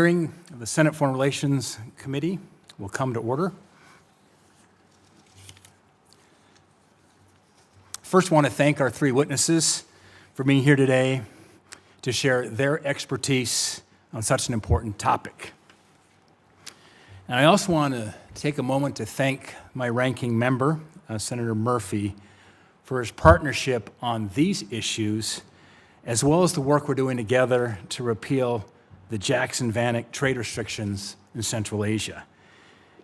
hearing of the Senate Foreign Relations Committee will come to order. First, I want to thank our three witnesses for being here today to share their expertise on such an important topic. And I also want to take a moment to thank my ranking member, Senator Murphy, for his partnership on these issues, as well as the work we're doing together to repeal the Jackson-Vanik trade restrictions in Central Asia.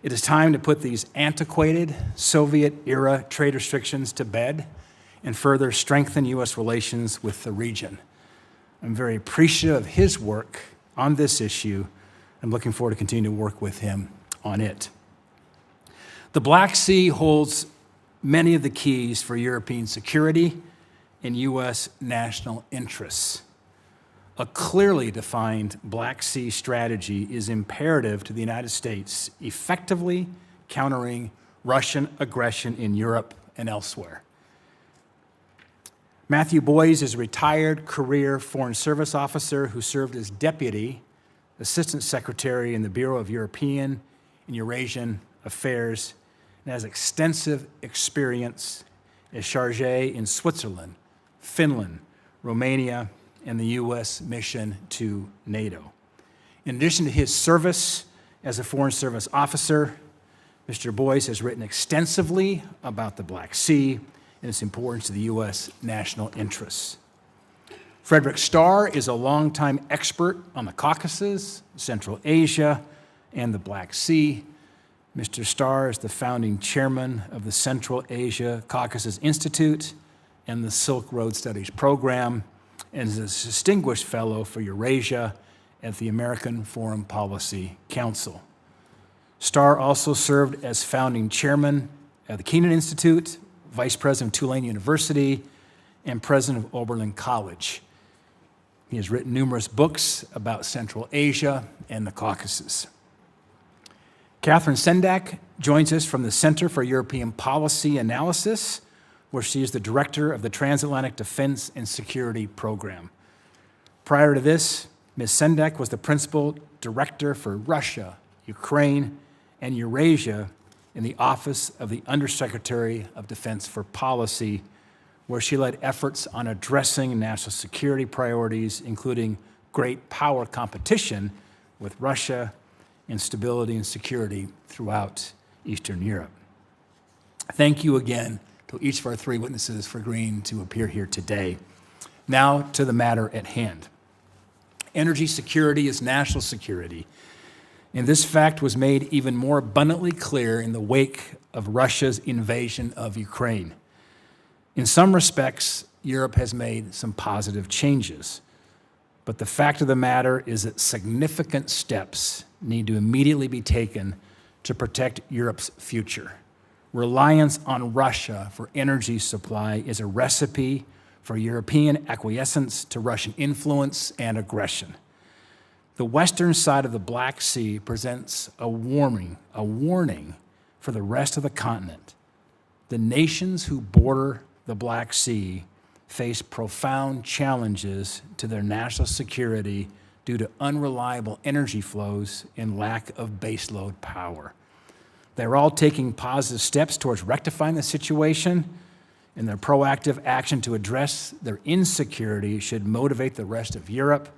It is time to put these antiquated Soviet-era trade restrictions to bed and further strengthen U.S. relations with the region. I'm very appreciative of his work on this issue. I'm looking forward to continuing to work with him on it. The Black Sea holds many of the keys for European security and U.S. national interests. A clearly defined Black Sea strategy is imperative to the United States effectively countering Russian aggression in Europe and elsewhere. Matthew Boyse is a retired career Foreign Service officer who served as Deputy Assistant Secretary in the Bureau of European and Eurasian Affairs and has extensive experience as charge in Switzerland, Finland, Romania, and the U.S. mission to NATO. In addition to his service as a Foreign Service officer, Mr. Boyse has written extensively about the Black Sea and its importance to the U.S. national interests. Frederick Starr is a longtime expert on the Caucasus, Central Asia, and the Black Sea. Mr. Starr is the founding chairman of the Central Asia Caucasus Institute and the Silk Road Studies Program, and is a distinguished fellow for Eurasia at the American Foreign Policy Council. Starr also served as founding chairman at the Keenan Institute, vice president of Tulane University, and president of Oberlin College. He has written numerous books about Central Asia and the Caucasus. Catherine Sendak joins us from the Center for European Policy Analysis, where she is the director of the Transatlantic Defense and Security Program. Prior to this, Ms. Sendak was the principal director for Russia, Ukraine, and Eurasia in the Office of the Undersecretary of Defense for Policy, where she led efforts on addressing national security priorities, including great power competition with Russia and stability and security throughout Eastern Europe. Thank you again to each of our three witnesses for agreeing to appear here today. Now to the matter at hand. Energy security is national security, and this fact was made even more abundantly clear in the wake of Russia's invasion of Ukraine. In some respects, Europe has made some positive changes, but the fact of the matter is that significant steps need to immediately be taken to protect Europe's future. Reliance on Russia for energy supply is a recipe for European acquiescence to Russian influence and aggression. The western side of the Black Sea presents a warning for the rest of the continent. The nations who border the Black Sea face profound challenges to their national security due to unreliable energy flows and lack of baseload power. They're all taking positive steps towards rectifying the situation, and their proactive action to address their insecurity should motivate the rest of Europe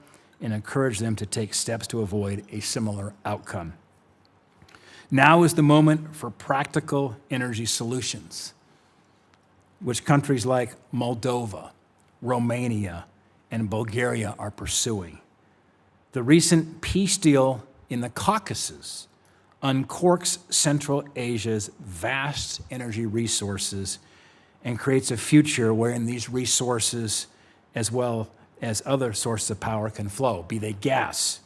and encourage them to take steps to avoid a similar outcome. Now is the moment for practical energy solutions, which countries like Moldova, Romania, and Bulgaria are pursuing. The recent peace deal in the Caucasus uncorks Central Asia's vast energy resources and creates a future wherein these resources, as well as other sources of power, can flow, be they gas,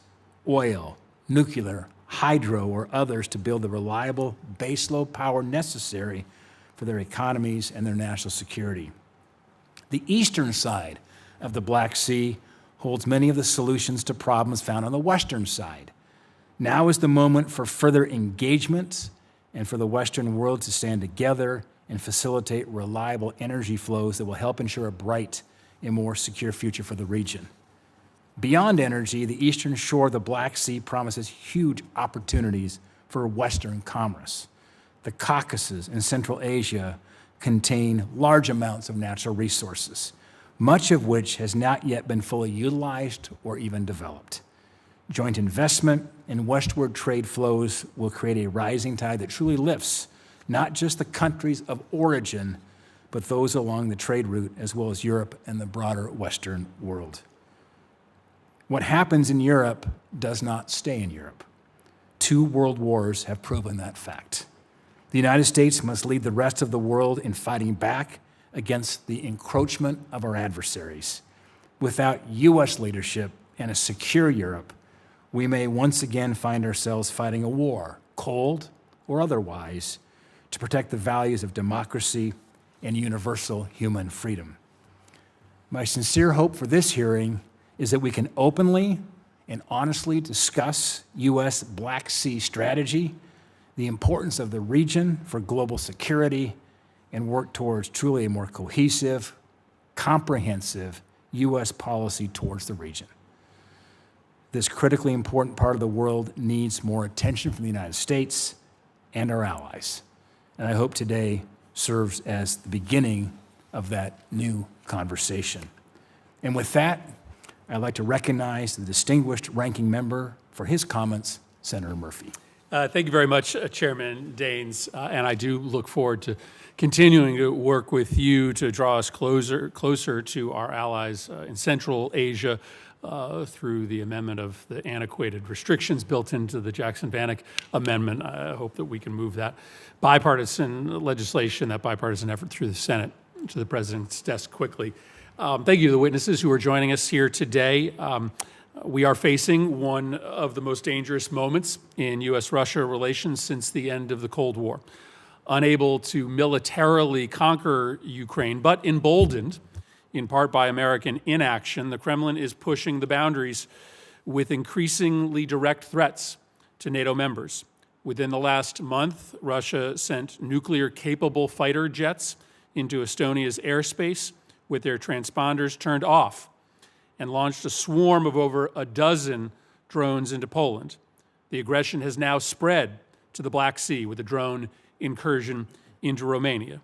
oil, nuclear, hydro, or others, to build the reliable baseload power necessary for their economies and their national security. The eastern side of the Black Sea holds many of the solutions to problems found on the western side. Now is the moment for further engagement and for the Western world to stand together and facilitate reliable energy flows that will help ensure a bright and more secure future for the region. Beyond energy, the eastern shore of the Black Sea promises huge opportunities for Western commerce. The Caucasus and Central Asia contain large amounts of natural resources, much of which has not yet been fully utilized or even developed. Joint investment and westward trade flows will create a rising tide that truly lifts not just the countries of origin, but those along the trade route, as well as Europe and the broader Western world. What happens in Europe does not stay in Europe. 2 world wars have proven that fact. The United States must lead the rest of the world in fighting back against the encroachment of our adversaries. Without U.S. leadership and a secure Europe, we may once again find ourselves fighting a war, cold or otherwise, to protect the values of democracy and universal human freedom. My sincere hope for this hearing is that we can openly and honestly discuss U.S. Black Sea strategy, the importance of the region for global security, and work towards truly a more cohesive, comprehensive U.S. policy towards the region. This critically important part of the world needs more attention from the United States and our allies. And I hope today serves as the beginning of that new conversation. And with that, I'd like to recognize the distinguished ranking member for his comments, Senator Murphy. Thank you very much, Chairman Daines, and I do look forward to continuing to work with you to draw us closer to our allies in Central Asia through the amendment of the antiquated restrictions built into the Jackson-Vanik Amendment. I hope that we can move that bipartisan legislation, that bipartisan effort through the Senate to the President's desk quickly. Thank you to the witnesses who are joining us here today. We are facing one of the most dangerous moments in U.S.-Russia relations since the end of the Cold War. Unable to militarily conquer Ukraine, but emboldened in part by American inaction, the Kremlin is pushing the boundaries with increasingly direct threats to NATO members. Within the last month, Russia sent nuclear-capable fighter jets into Estonia's airspace with their transponders turned off, and launched a swarm of over a dozen drones into Poland. The aggression has now spread to the Black Sea with a drone incursion into Romania.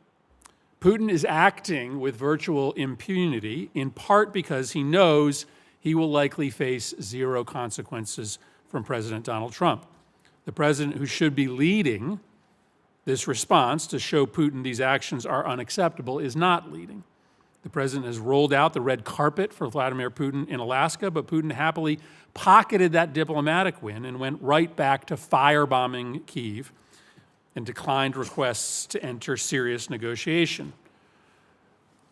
Putin is acting with virtual impunity, in part because he knows he will likely face zero consequences from President Donald Trump. The president who should be leading this response to show Putin these actions are unacceptable is not leading. The president has rolled out the red carpet for Vladimir Putin in Alaska, but Putin happily pocketed that diplomatic win and went right back to firebombing Kyiv and declined requests to enter serious negotiation.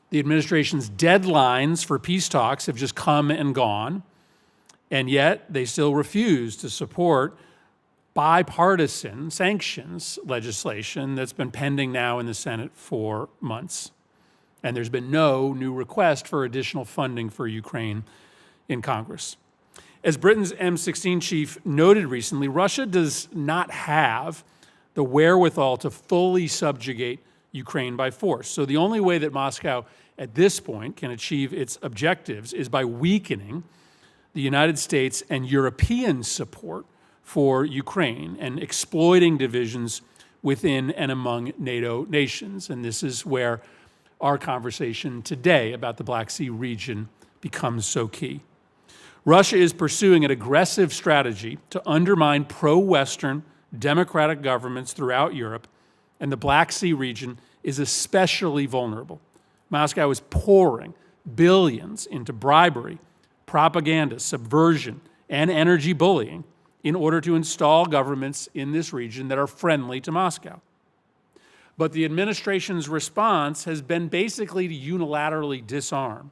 The administration's deadlines for peace talks have just come and gone, and yet they still refuse to support bipartisan sanctions legislation that's been pending now in the Senate for months. And there's been no new request for additional funding for Ukraine in Congress. As Britain's M16 chief noted recently, Russia does not have the wherewithal to fully subjugate Ukraine by force. So the only way that Moscow at this point can achieve its objectives is by weakening the United States and European support for Ukraine and exploiting divisions within and among NATO nations. And this is where our conversation today about the Black Sea region becomes so key. Russia is pursuing an aggressive strategy to undermine pro-Western democratic governments throughout Europe, and the Black Sea region is especially vulnerable. Moscow is pouring billions into bribery, propaganda, subversion, and energy bullying in order to install governments in this region that are friendly to Moscow. But the administration's response has been basically to unilaterally disarm.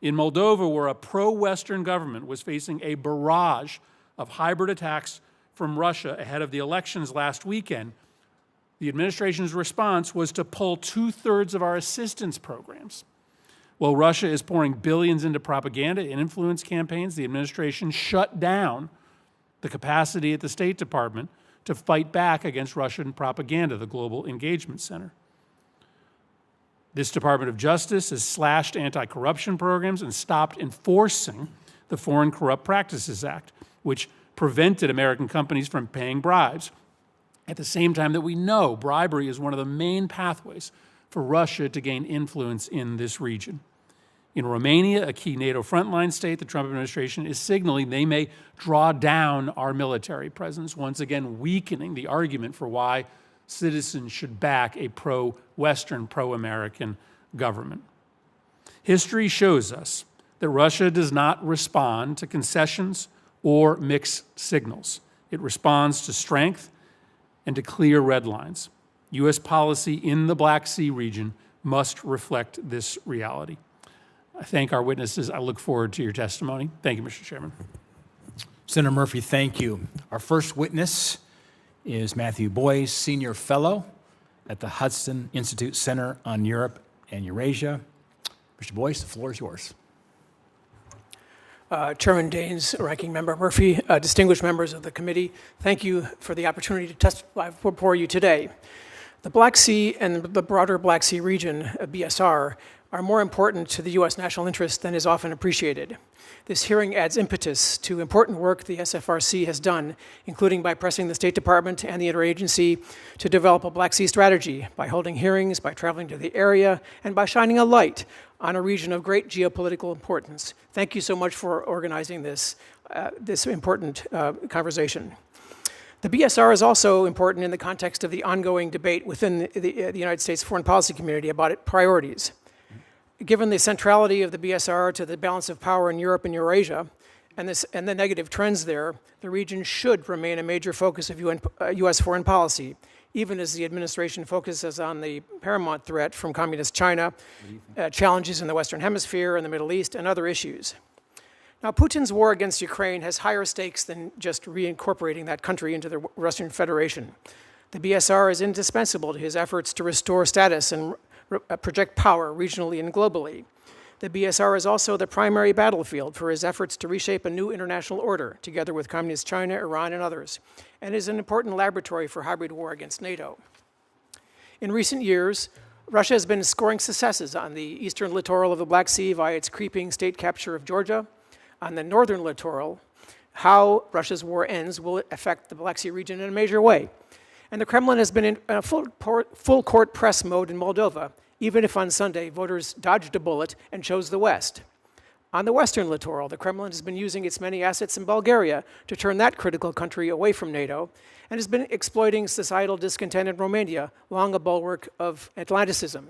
In Moldova, where a pro-Western government was facing a barrage of hybrid attacks from Russia ahead of the elections last weekend, the administration's response was to pull 2/3 of our assistance programs. While Russia is pouring billions into propaganda and influence campaigns, the administration shut down the capacity at the State Department to fight back against Russian propaganda, the Global Engagement Center. This Department of Justice has slashed anti-corruption programs and stopped enforcing the Foreign Corrupt Practices Act, which prevented American companies from paying bribes. At the same time that we know bribery is one of the main pathways for Russia to gain influence in this region. In Romania, a key NATO frontline state, the Trump administration is signaling they may draw down our military presence, once again weakening the argument for why citizens should back a pro-Western, pro-American government. History shows us that Russia does not respond to concessions or mixed signals. It responds to strength and to clear red lines. U.S. policy in the Black Sea region must reflect this reality. I thank our witnesses. I look forward to your testimony. Thank you, Mr. Chairman. Senator Murphy, thank you. Our first witness is Matthew Boyse, Senior Fellow at the Hudson Institute Center on Europe and Eurasia. Mr. Boyse, the floor is yours. Chairman Daines, Ranking Member Murphy, distinguished members of the committee, thank you for the opportunity to testify before you today. The Black Sea and the broader Black Sea region, BSR, are more important to the U.S. national interest than is often appreciated. This hearing adds impetus to important work the SFRC has done, including by pressing the State Department and the interagency to develop a Black Sea strategy, by holding hearings, by traveling to the area, and by shining a light on a region of great geopolitical importance. Thank you so much for organizing this important conversation. The BSR is also important in the context of the ongoing debate within the United States foreign policy community about its priorities. Given the centrality of the BSR to the balance of power in Europe and Eurasia, and the negative trends there, the region should remain a major focus of U.S. foreign policy, even as the administration focuses on the paramount threat from communist China, challenges in the Western Hemisphere and the Middle East, and other issues. Now, Putin's war against Ukraine has higher stakes than just reincorporating that country into the Russian Federation. The BSR is indispensable to his efforts to restore status and project power regionally and globally. The BSR is also the primary battlefield for his efforts to reshape a new international order, together with communist China, Iran, and others, and is an important laboratory for hybrid war against NATO. In recent years, Russia has been scoring successes on the eastern littoral of the Black Sea via its creeping state capture of Georgia. On the northern littoral, how Russia's war ends will affect the Black Sea region in a major way. And the Kremlin has been in a full court press mode in Moldova, even if on Sunday voters dodged a bullet and chose the West. On the western littoral, the Kremlin has been using its many assets in Bulgaria to turn that critical country away from NATO, and has been exploiting societal discontent in Romania, long a bulwark of Atlanticism.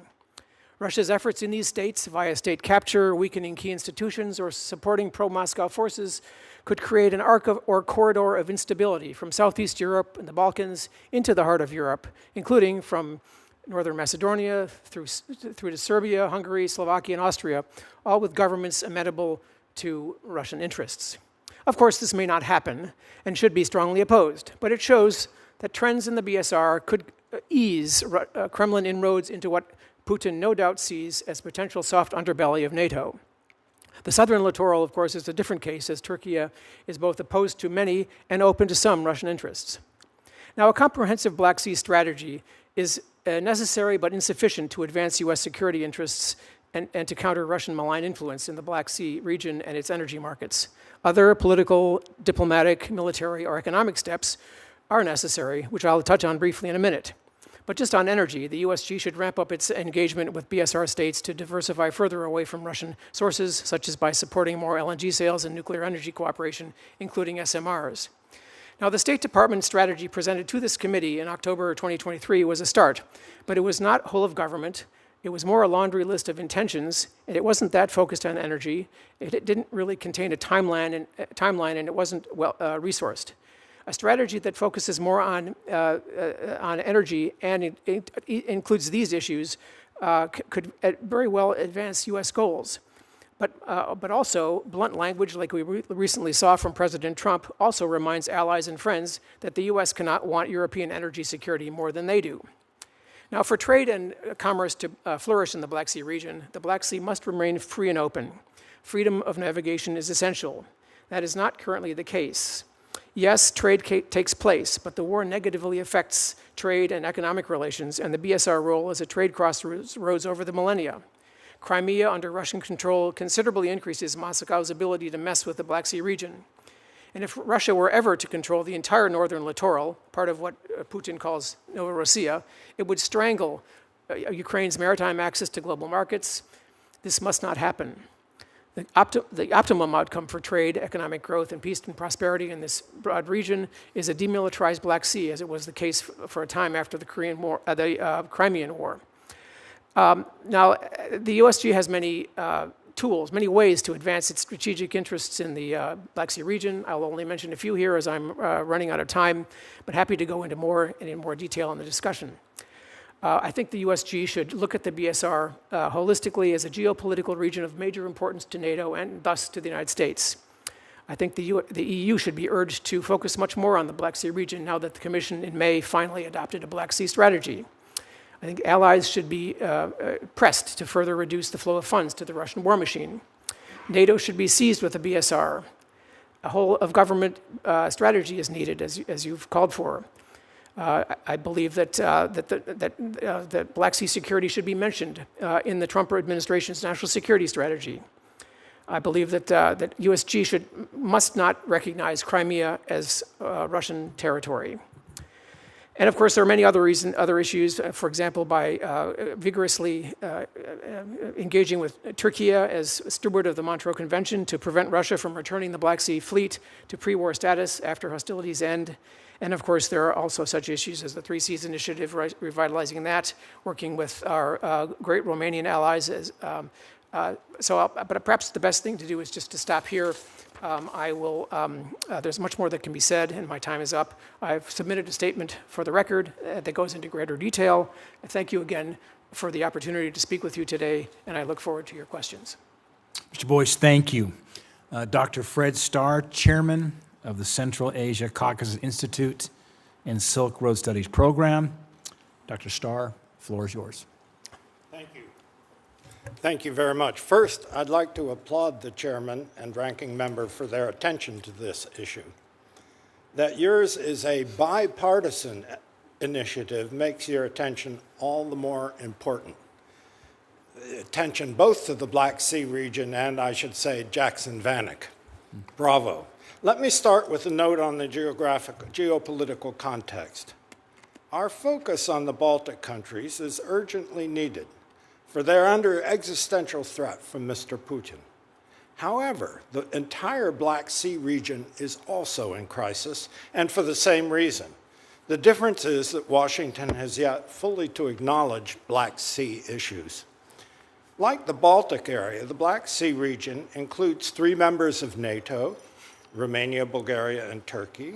Russia's efforts in these states, via state capture, weakening key institutions, or supporting pro-Moscow forces, could create an arc or corridor of instability from Southeast Europe and the Balkans into the heart of Europe, including from northern Macedonia through to Serbia, Hungary, Slovakia, and Austria, all with governments amenable to Russian interests. Of course, this may not happen and should be strongly opposed, but it shows that trends in the BSR could ease Kremlin inroads into what Putin no doubt sees as potential soft underbelly of NATO. The southern littoral, of course, is a different case, as Turkey is both opposed to many and open to some Russian interests. Now, a comprehensive Black Sea strategy is necessary but insufficient to advance U.S. security interests and to counter Russian malign influence in the Black Sea region and its energy markets. Other political, diplomatic, military, or economic steps are necessary, which I'll touch on briefly in a minute. But just on energy, the USG should ramp up its engagement with BSR states to diversify further away from Russian sources, such as by supporting more LNG sales and nuclear energy cooperation, including SMRs. Now, the State Department strategy presented to this committee in October 2023 was a start, but it was not whole of government. It was more a laundry list of intentions, and it wasn't that focused on energy. It didn't really contain a timeline, and it wasn't well resourced. A strategy that focuses more on energy and it includes these issues could very well advance U.S. goals. But also, blunt language, like we recently saw from President Trump, also reminds allies and friends that the U.S. cannot want European energy security more than they do. Now, for trade and commerce to flourish in the Black Sea region, the Black Sea must remain free and open. Freedom of navigation is essential. That is not currently the case. Yes, trade takes place, but the war negatively affects trade and economic relations and the BSR role as a trade crossroads over the millennia. Crimea under Russian control considerably increases Moscow's ability to mess with the Black Sea region. And if Russia were ever to control the entire northern littoral, part of what Putin calls Eurasia, it would strangle Ukraine's maritime access to global markets. This must not happen. The optimum outcome for trade, economic growth, and peace and prosperity in this broad region is a demilitarized Black Sea, as it was the case for a time after the Crimean War. Now, the USG has many tools, many ways to advance its strategic interests in the Black Sea region. I'll only mention a few here as I'm running out of time, but happy to go into more and in more detail in the discussion. I think the USG should look at the BSR holistically as a geopolitical region of major importance to NATO and thus to the United States. I think the EU should be urged to focus much more on the Black Sea region now that the Commission in May finally adopted a Black Sea strategy. I think allies should be pressed to further reduce the flow of funds to the Russian war machine. NATO should be seized with the BSR. A whole of government strategy is needed, as you've called for. I believe that that Black Sea security should be mentioned in the Trump administration's national security strategy. I believe that USG must not recognize Crimea as Russian territory. And of course, there are many other issues. For example, by vigorously engaging with Turkey as steward of the Montreux Convention to prevent Russia from returning the Black Sea fleet to pre-war status after hostilities end. And of course, there are also such issues as the Three Seas Initiative, revitalizing that, working with our great Romanian allies. But perhaps the best thing to do is just to stop here. There's much more that can be said, and my time is up. I've submitted a statement for the record that goes into greater detail. Thank you again for the opportunity to speak with you today, and I look forward to your questions. Mr. Boyse, thank you. Dr. Fred Starr, Chairman of the Central Asia Caucasus Institute and Silk Road Studies Program. Dr. Starr, the floor is yours. Thank you. Thank you very much. First, I'd like to applaud the chairman and ranking member for their attention to this issue. That yours is a bipartisan initiative makes your attention all the more important. Attention both to the Black Sea region and, I should say, Jackson Vanik. Bravo. Let me start with a note on the geopolitical context. Our focus on the Baltic countries is urgently needed, for they're under existential threat from Mr. Putin. However, the entire Black Sea region is also in crisis, and for the same reason. The difference is that Washington has yet fully to acknowledge Black Sea issues. Like the Baltic area, the Black Sea region includes 3 members of NATO, Romania, Bulgaria, and Turkey.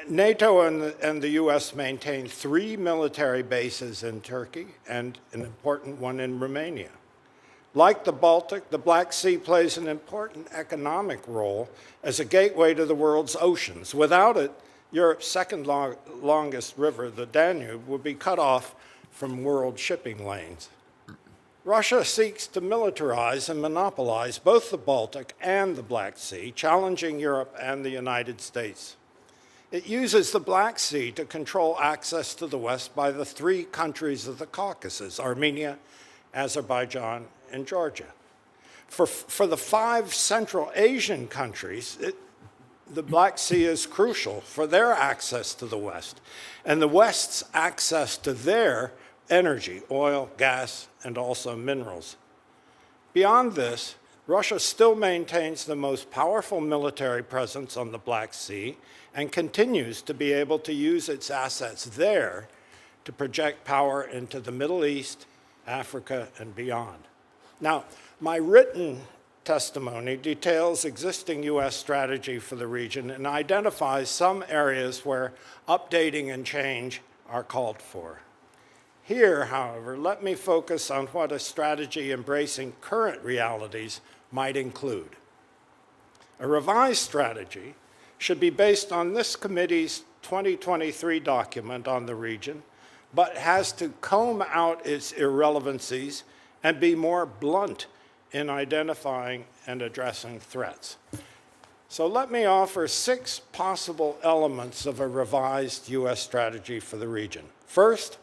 NATO and the US maintain 3 military bases in Turkey and an important one in Romania. Like the Baltic, the Black Sea plays an important economic role as a gateway to the world's oceans. Without it, Europe's second longest river, the Danube, would be cut off from world shipping lanes. Russia seeks to militarize and monopolize both the Baltic and the Black Sea, challenging Europe and the United States. It uses the Black Sea to control access to the West by the 3 countries of the Caucasus, Armenia, Azerbaijan, and Georgia. For the 5 Central Asian countries, the Black Sea is crucial for their access to the West, and the West's access to their energy, oil, gas, and also minerals. Beyond this, Russia still maintains the most powerful military presence on the Black Sea and continues to be able to use its assets there to project power into the Middle East, Africa, and beyond. Now, my written testimony details existing U.S. strategy for the region and identifies some areas where updating and change are called for. Here, however, let me focus on what a strategy embracing current realities might include. A revised strategy should be based on this committee's 2023 document on the region, but has to comb out its irrelevancies and be more blunt in identifying and addressing threats. So let me offer 6 possible elements of a revised U.S. strategy for the region. First,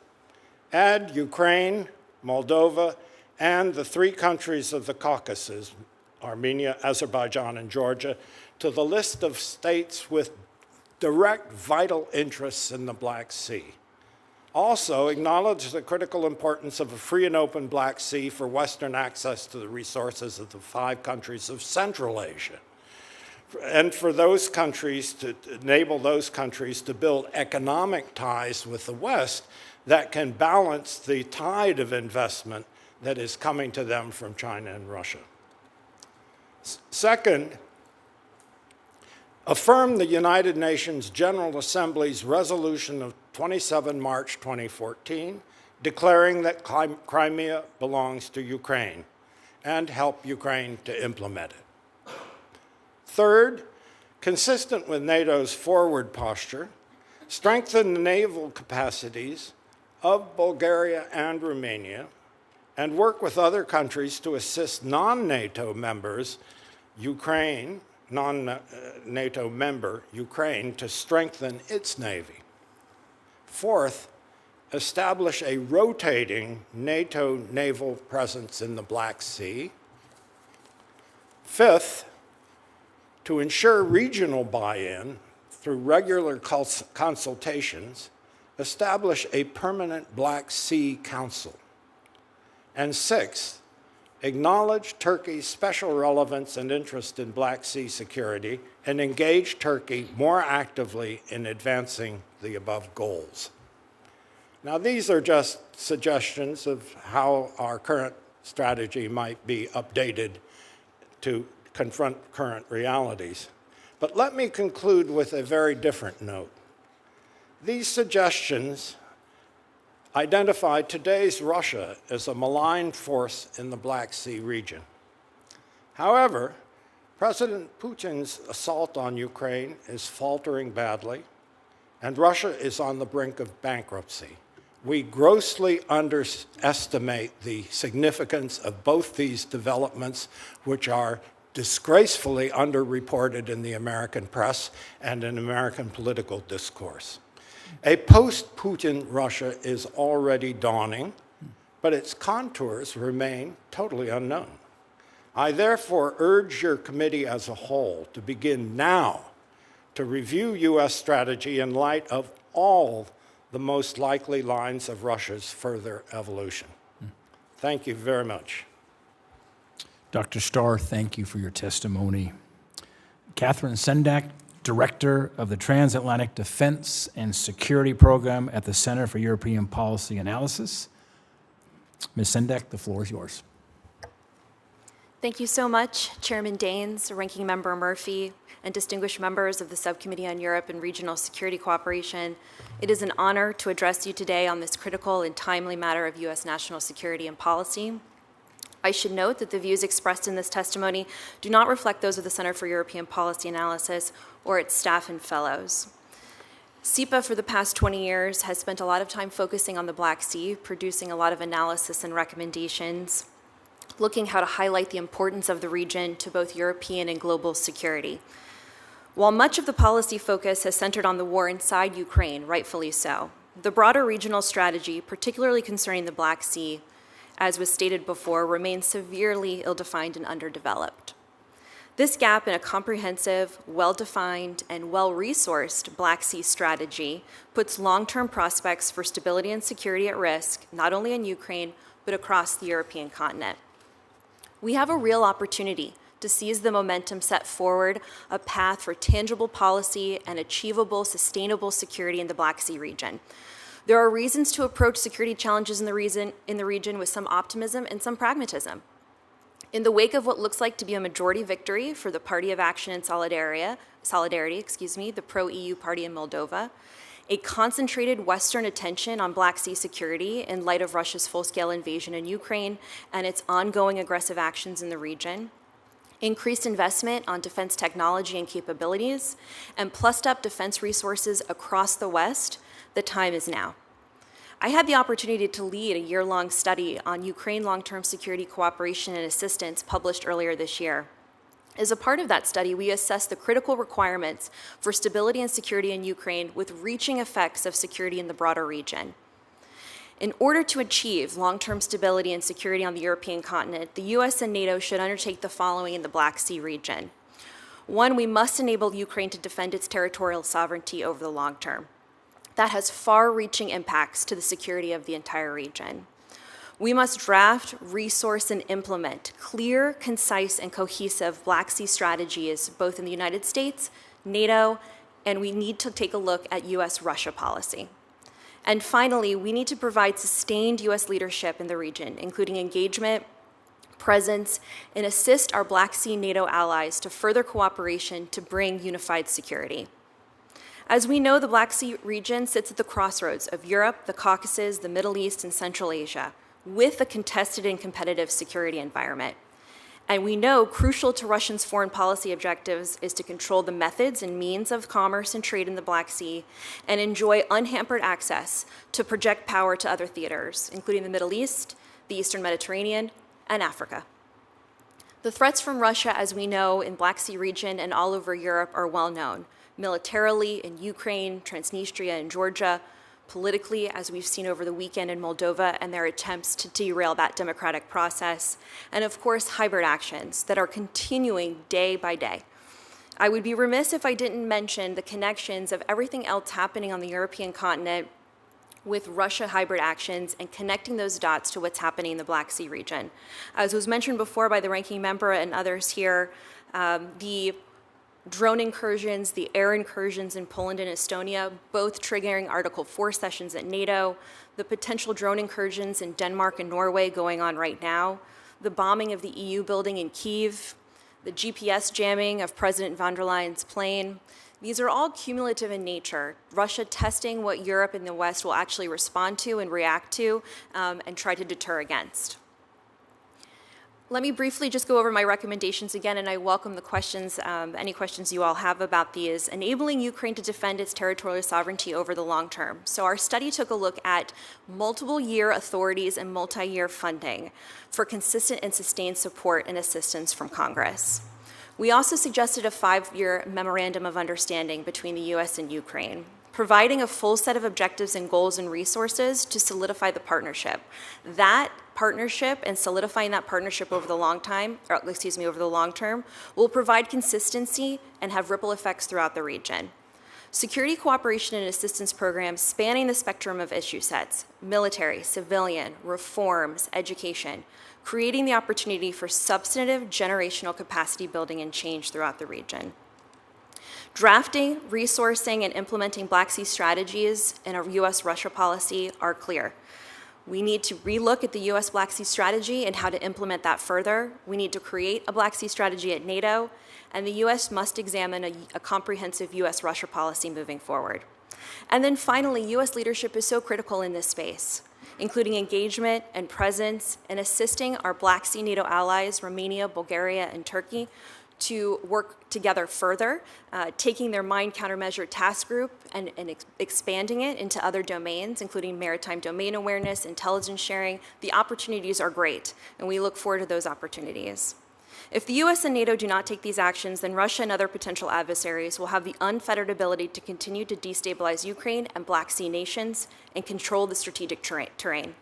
add Ukraine, Moldova, and the 3 countries of the Caucasus, Armenia, Azerbaijan, and Georgia, to the list of states with direct vital interests in the Black Sea. Also, acknowledge the critical importance of a free and open Black Sea for Western access to the resources of the 5 countries of Central Asia, and for those countries to enable those countries to build economic ties with the West that can balance the tide of investment that is coming to them from China and Russia. Second, affirm the United Nations General Assembly's resolution of 27 March 2014, declaring that Crimea belongs to Ukraine, and help Ukraine to implement it. Third, consistent with NATO's forward posture, strengthen the naval capacities of Bulgaria and Romania, and work with other countries to assist non-NATO members, non-NATO member Ukraine, to strengthen its navy. Fourth, establish a rotating NATO naval presence in the Black Sea. Fifth, to ensure regional buy-in through regular consultations, establish a permanent Black Sea Council. And sixth, acknowledge Turkey's special relevance and interest in Black Sea security and engage Turkey more actively in advancing the above goals. Now, these are just suggestions of how our current strategy might be updated to confront current realities. But let me conclude with a very different note. These suggestions identify today's Russia as a malign force in the Black Sea region. However, President Putin's assault on Ukraine is faltering badly, and Russia is on the brink of bankruptcy. We grossly underestimate the significance of both these developments, which are disgracefully underreported in the American press and in American political discourse. A post-Putin Russia is already dawning, but its contours remain totally unknown. I therefore urge your committee as a whole to begin now to review U.S. strategy in light of all the most likely lines of Russia's further evolution. Thank you very much. Dr. Starr, thank you for your testimony. Catherine Sendak, Director of the Transatlantic Defense and Security Program at the Center for European Policy Analysis. Ms. Sendak, the floor is yours. Thank you so much, Chairman Daines, Ranking Member Murphy, and distinguished members of the Subcommittee on Europe and Regional Security Cooperation. It is an honor to address you today on this critical and timely matter of U.S. national security and policy. I should note that the views expressed in this testimony do not reflect those of the Center for European Policy Analysis or its staff and fellows. CEPA for the past 20 years has spent a lot of time focusing on the Black Sea, producing a lot of analysis and recommendations, looking how to highlight the importance of the region to both European and global security. While much of the policy focus has centered on the war inside Ukraine, rightfully so, the broader regional strategy, particularly concerning the Black Sea, as was stated before, remains severely ill-defined and underdeveloped. This gap in a comprehensive, well-defined, and well-resourced Black Sea strategy puts long-term prospects for stability and security at risk, not only in Ukraine, but across the European continent. We have a real opportunity to seize the momentum set forward, a path for tangible policy and achievable, sustainable security in the Black Sea region. There are reasons to approach security challenges in the region with some optimism and some pragmatism. In the wake of what looks like to be a majority victory for the Party of Action and Solidarity, the pro-EU party in Moldova, a concentrated Western attention on Black Sea security in light of Russia's full-scale invasion in Ukraine and its ongoing aggressive actions in the region, increased investment on defense technology and capabilities, and plussed-up defense resources across the West, the time is now. I had the opportunity to lead a year-long study on Ukraine long-term security cooperation and assistance published earlier this year. As a part of that study, we assessed the critical requirements for stability and security in Ukraine with reaching effects of security in the broader region. In order to achieve long-term stability and security on the European continent, the U.S. and NATO should undertake the following in the Black Sea region. One, we must enable Ukraine to defend its territorial sovereignty over the long term. That has far-reaching impacts to the security of the entire region. We must draft, resource, and implement clear, concise, and cohesive Black Sea strategies, both in the United States, NATO, and we need to take a look at U.S.-Russia policy. And finally, we need to provide sustained U.S. leadership in the region, including engagement, presence, and assist our Black Sea NATO allies to further cooperation to bring unified security. As we know, the Black Sea region sits at the crossroads of Europe, the Caucasus, the Middle East, and Central Asia, with a contested and competitive security environment. And we know crucial to Russia's foreign policy objectives is to control the methods and means of commerce and trade in the Black Sea and enjoy unhampered access to project power to other theaters, including the Middle East, the Eastern Mediterranean, and Africa. The threats from Russia, as we know, in Black Sea region and all over Europe are well known. Militarily in Ukraine, Transnistria, and Georgia, politically, as we've seen over the weekend in Moldova and their attempts to derail that democratic process, and of course, hybrid actions that are continuing day by day. I would be remiss if I didn't mention the connections of everything else happening on the European continent with Russia hybrid actions and connecting those dots to what's happening in the Black Sea region. As was mentioned before by the ranking member and others here, the drone incursions, the air incursions in Poland and Estonia, both triggering Article 4 sessions at NATO, the potential drone incursions in Denmark and Norway going on right now, the bombing of the EU building in Kyiv, the GPS jamming of President von der Leyen's plane. These are all cumulative in nature. Russia testing what Europe and the West will actually respond to and react to and try to deter against. Let me briefly just go over my recommendations again, and I welcome the questions, any questions you all have about these. Enabling Ukraine to defend its territorial sovereignty over the long term. So our study took a look at multiple year authorities and multi-year funding for consistent and sustained support and assistance from Congress. We also suggested a 5-year memorandum of understanding between the US and Ukraine, providing a full set of objectives and goals and resources to solidify the partnership. That partnership and solidifying that partnership over the long term will provide consistency and have ripple effects throughout the region. Security cooperation and assistance programs spanning the spectrum of issue sets, military, civilian, reforms, education, creating the opportunity for substantive generational capacity building and change throughout the region. Drafting, resourcing, and implementing Black Sea strategies in our US-Russia policy are clear. We need to relook at the US Black Sea strategy and how to implement that further. We need to create a Black Sea strategy at NATO, and the US must examine a comprehensive US-Russia policy moving forward. And then finally, US leadership is so critical in this space, including engagement and presence and assisting our Black Sea NATO allies, Romania, Bulgaria, and Turkey, to work together further, taking their mine countermeasure task group and expanding it into other domains, including maritime domain awareness, intelligence sharing. The opportunities are great, and we look forward to those opportunities. If the US and NATO do not take these actions, then Russia and other potential adversaries will have the unfettered ability to continue to destabilize Ukraine and Black Sea nations and control the strategic terrain,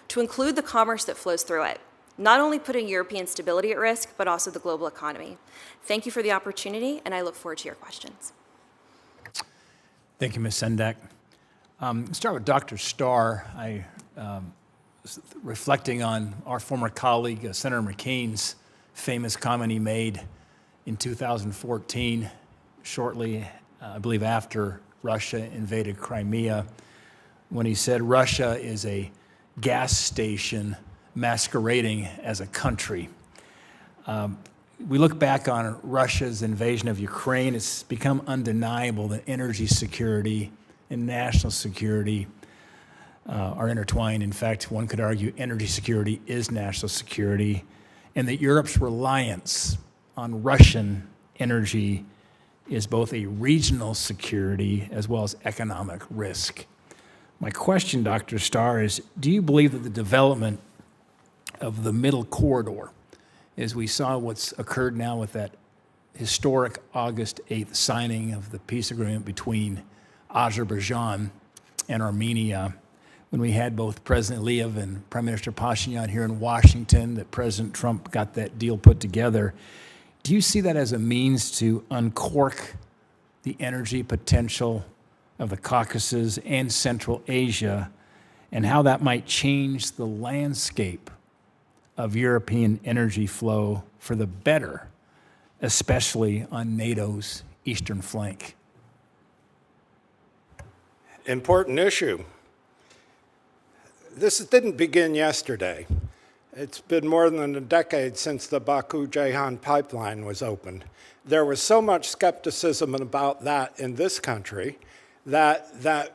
to include the commerce that flows through it, not only putting European stability at risk, but also the global economy. Thank you for the opportunity, and I look forward to your questions. Thank you, Ms. Sendak. Let's start with Dr. Starr. I was reflecting on our former colleague, Senator McCain's famous comment he made in 2014, shortly, I believe, after Russia invaded Crimea, when he said Russia is a gas station masquerading as a country. We look back on Russia's invasion of Ukraine, it's become undeniable that energy security and national security are intertwined. In fact, one could argue energy security is national security, and that Europe's reliance on Russian energy is both a regional security as well as economic risk. My question, Dr. Starr, is do you believe that the development of the middle corridor, as we saw what's occurred now with that historic August 8th signing of the peace agreement between Azerbaijan and Armenia, when we had both President Aliyev and Prime Minister Pashinyan here in Washington, that President Trump got that deal put together. Do you see that as a means to uncork the energy potential of the Caucasus and Central Asia, and how that might change the landscape of European energy flow for the better, especially on NATO's eastern flank? Important issue. This didn't begin yesterday. It's been more than a decade since the Baku-Ceyhan pipeline was opened. There was so much skepticism about that in this country that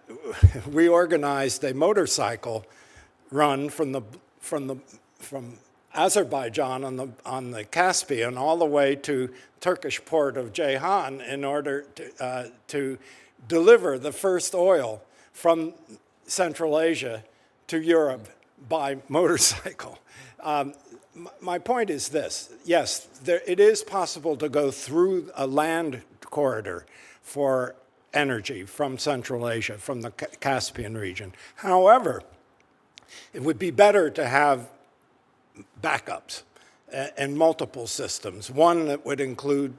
we organized a motorcycle run from Azerbaijan on the Caspian all the way to Turkish port of Ceyhan in order to deliver the first oil from Central Asia to Europe by motorcycle. My point is this: yes, it is possible to go through a land corridor for energy from Central Asia, from the Caspian region. However, it would be better to have backups and multiple systems, one that would include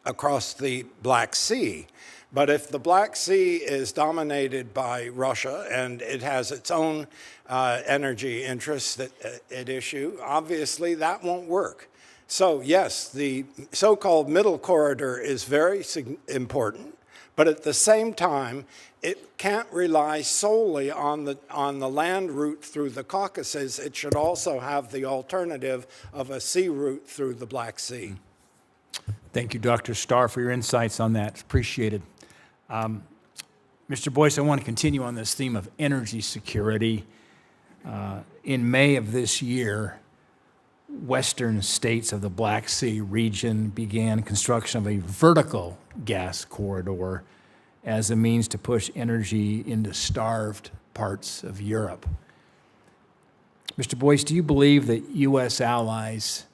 across the Black Sea. But if the Black Sea is dominated by Russia and it has its own energy interests at issue, obviously that won't work. So yes, the so-called middle corridor is very important, but at the same time, it can't rely solely on the land route through the Caucasus. It should also have the alternative of a sea route through the Black Sea. Thank you, Dr. Starr, for your insights on that. Appreciated. Mr. Boyse, I want to continue on this theme of energy security. In May of this year, western states of the Black Sea region began construction of a vertical gas corridor as a means to push energy into starved parts of Europe. Mr. Boyse, do you believe that U.S. allies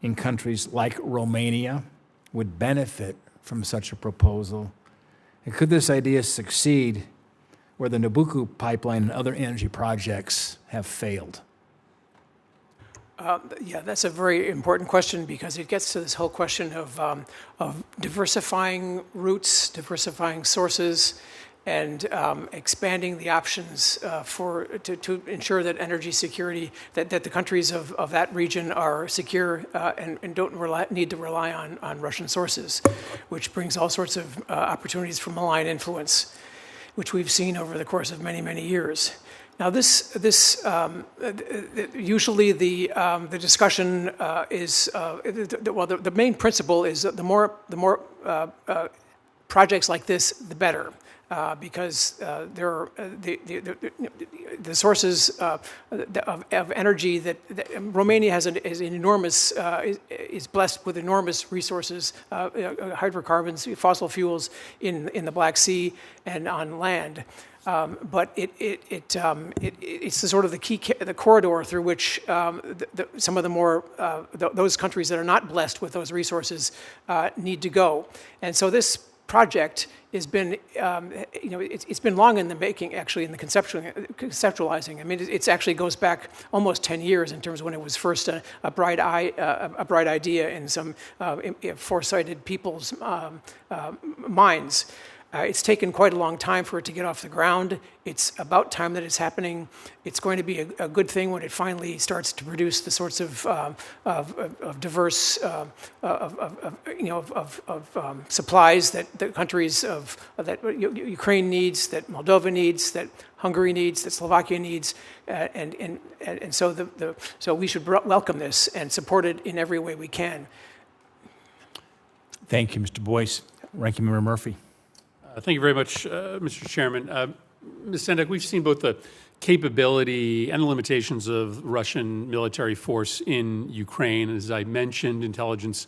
in countries like Romania would benefit from such a proposal? And could this idea succeed where the Nabucco pipeline and other energy projects have failed? Yeah, that's a very important question because it gets to this whole question of diversifying routes, diversifying sources, and expanding the options to ensure that energy security, that the countries of that region are secure and don't need to rely on Russian sources, which brings all sorts of opportunities for malign influence, which we've seen over the course of many, many years. Now, usually the discussion is the main principle is that the more projects like this, the better, because the sources of energy that Romania has is enormous, is blessed with enormous resources, hydrocarbons, fossil fuels in the Black Sea and on land. But it's the sort of the corridor through which some of the more those countries that are not blessed with those resources need to go. And so this project has been, it's been long in the making, actually, in the conceptualizing. I mean, it actually goes back almost 10 years in terms of when it was first a bright idea in some foresighted people's minds. It's taken quite a long time for it to get off the ground. It's about time that it's happening. It's going to be a good thing when it finally starts to produce the sorts of diverse supplies that the countries that Ukraine needs, that Moldova needs, that Hungary needs, that Slovakia needs, and so we should welcome this and support it in every way we can. Thank you, Mr. Boyse. Ranking Member Murphy. Thank you very much, Mr. Chairman. Ms. Sendak, we've seen both the capability and the limitations of Russian military force in Ukraine. As I mentioned, intelligence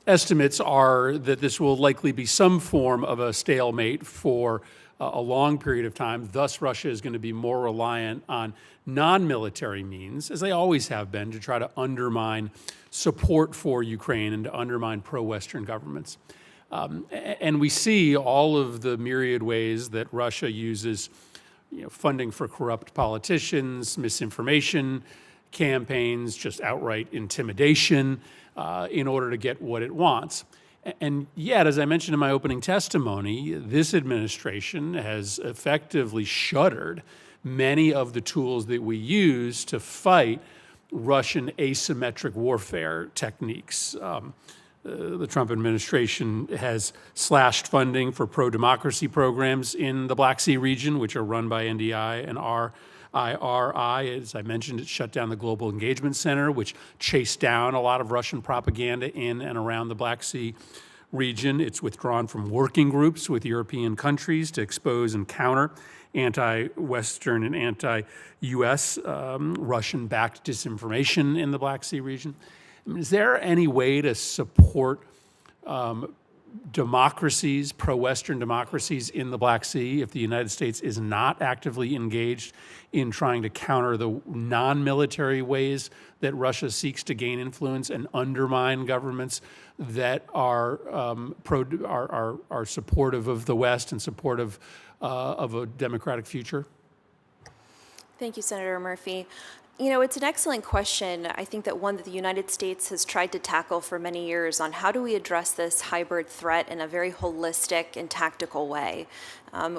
estimates are that this will likely be some form of a stalemate for a long period of time. Thus, Russia is going to be more reliant on non-military means, as they always have been, to try to undermine support for Ukraine and to undermine pro-Western governments. And we see all of the myriad ways that Russia uses funding for corrupt politicians, misinformation campaigns, just outright intimidation in order to get what it wants. And yet, as I mentioned in my opening testimony, this administration has effectively shuttered many of the tools that we use to fight Russian asymmetric warfare techniques. The Trump administration has slashed funding for pro-democracy programs in the Black Sea region, which are run by NDI and RIRI. As I mentioned, it shut down the Global Engagement Center, which chased down a lot of Russian propaganda in and around the Black Sea region. It's withdrawn from working groups with European countries to expose and counter anti-Western and anti-U.S. Russian-backed disinformation in the Black Sea region. I mean, is there any way to support democracies, pro-Western democracies in the Black Sea if the United States is not actively engaged in trying to counter the non-military ways that Russia seeks to gain influence and undermine governments that are supportive of the West and supportive of a democratic future? Thank you, Senator Murphy. It's an excellent question. I think that one that the United States has tried to tackle for many years on how do we address this hybrid threat in a very holistic and tactical way.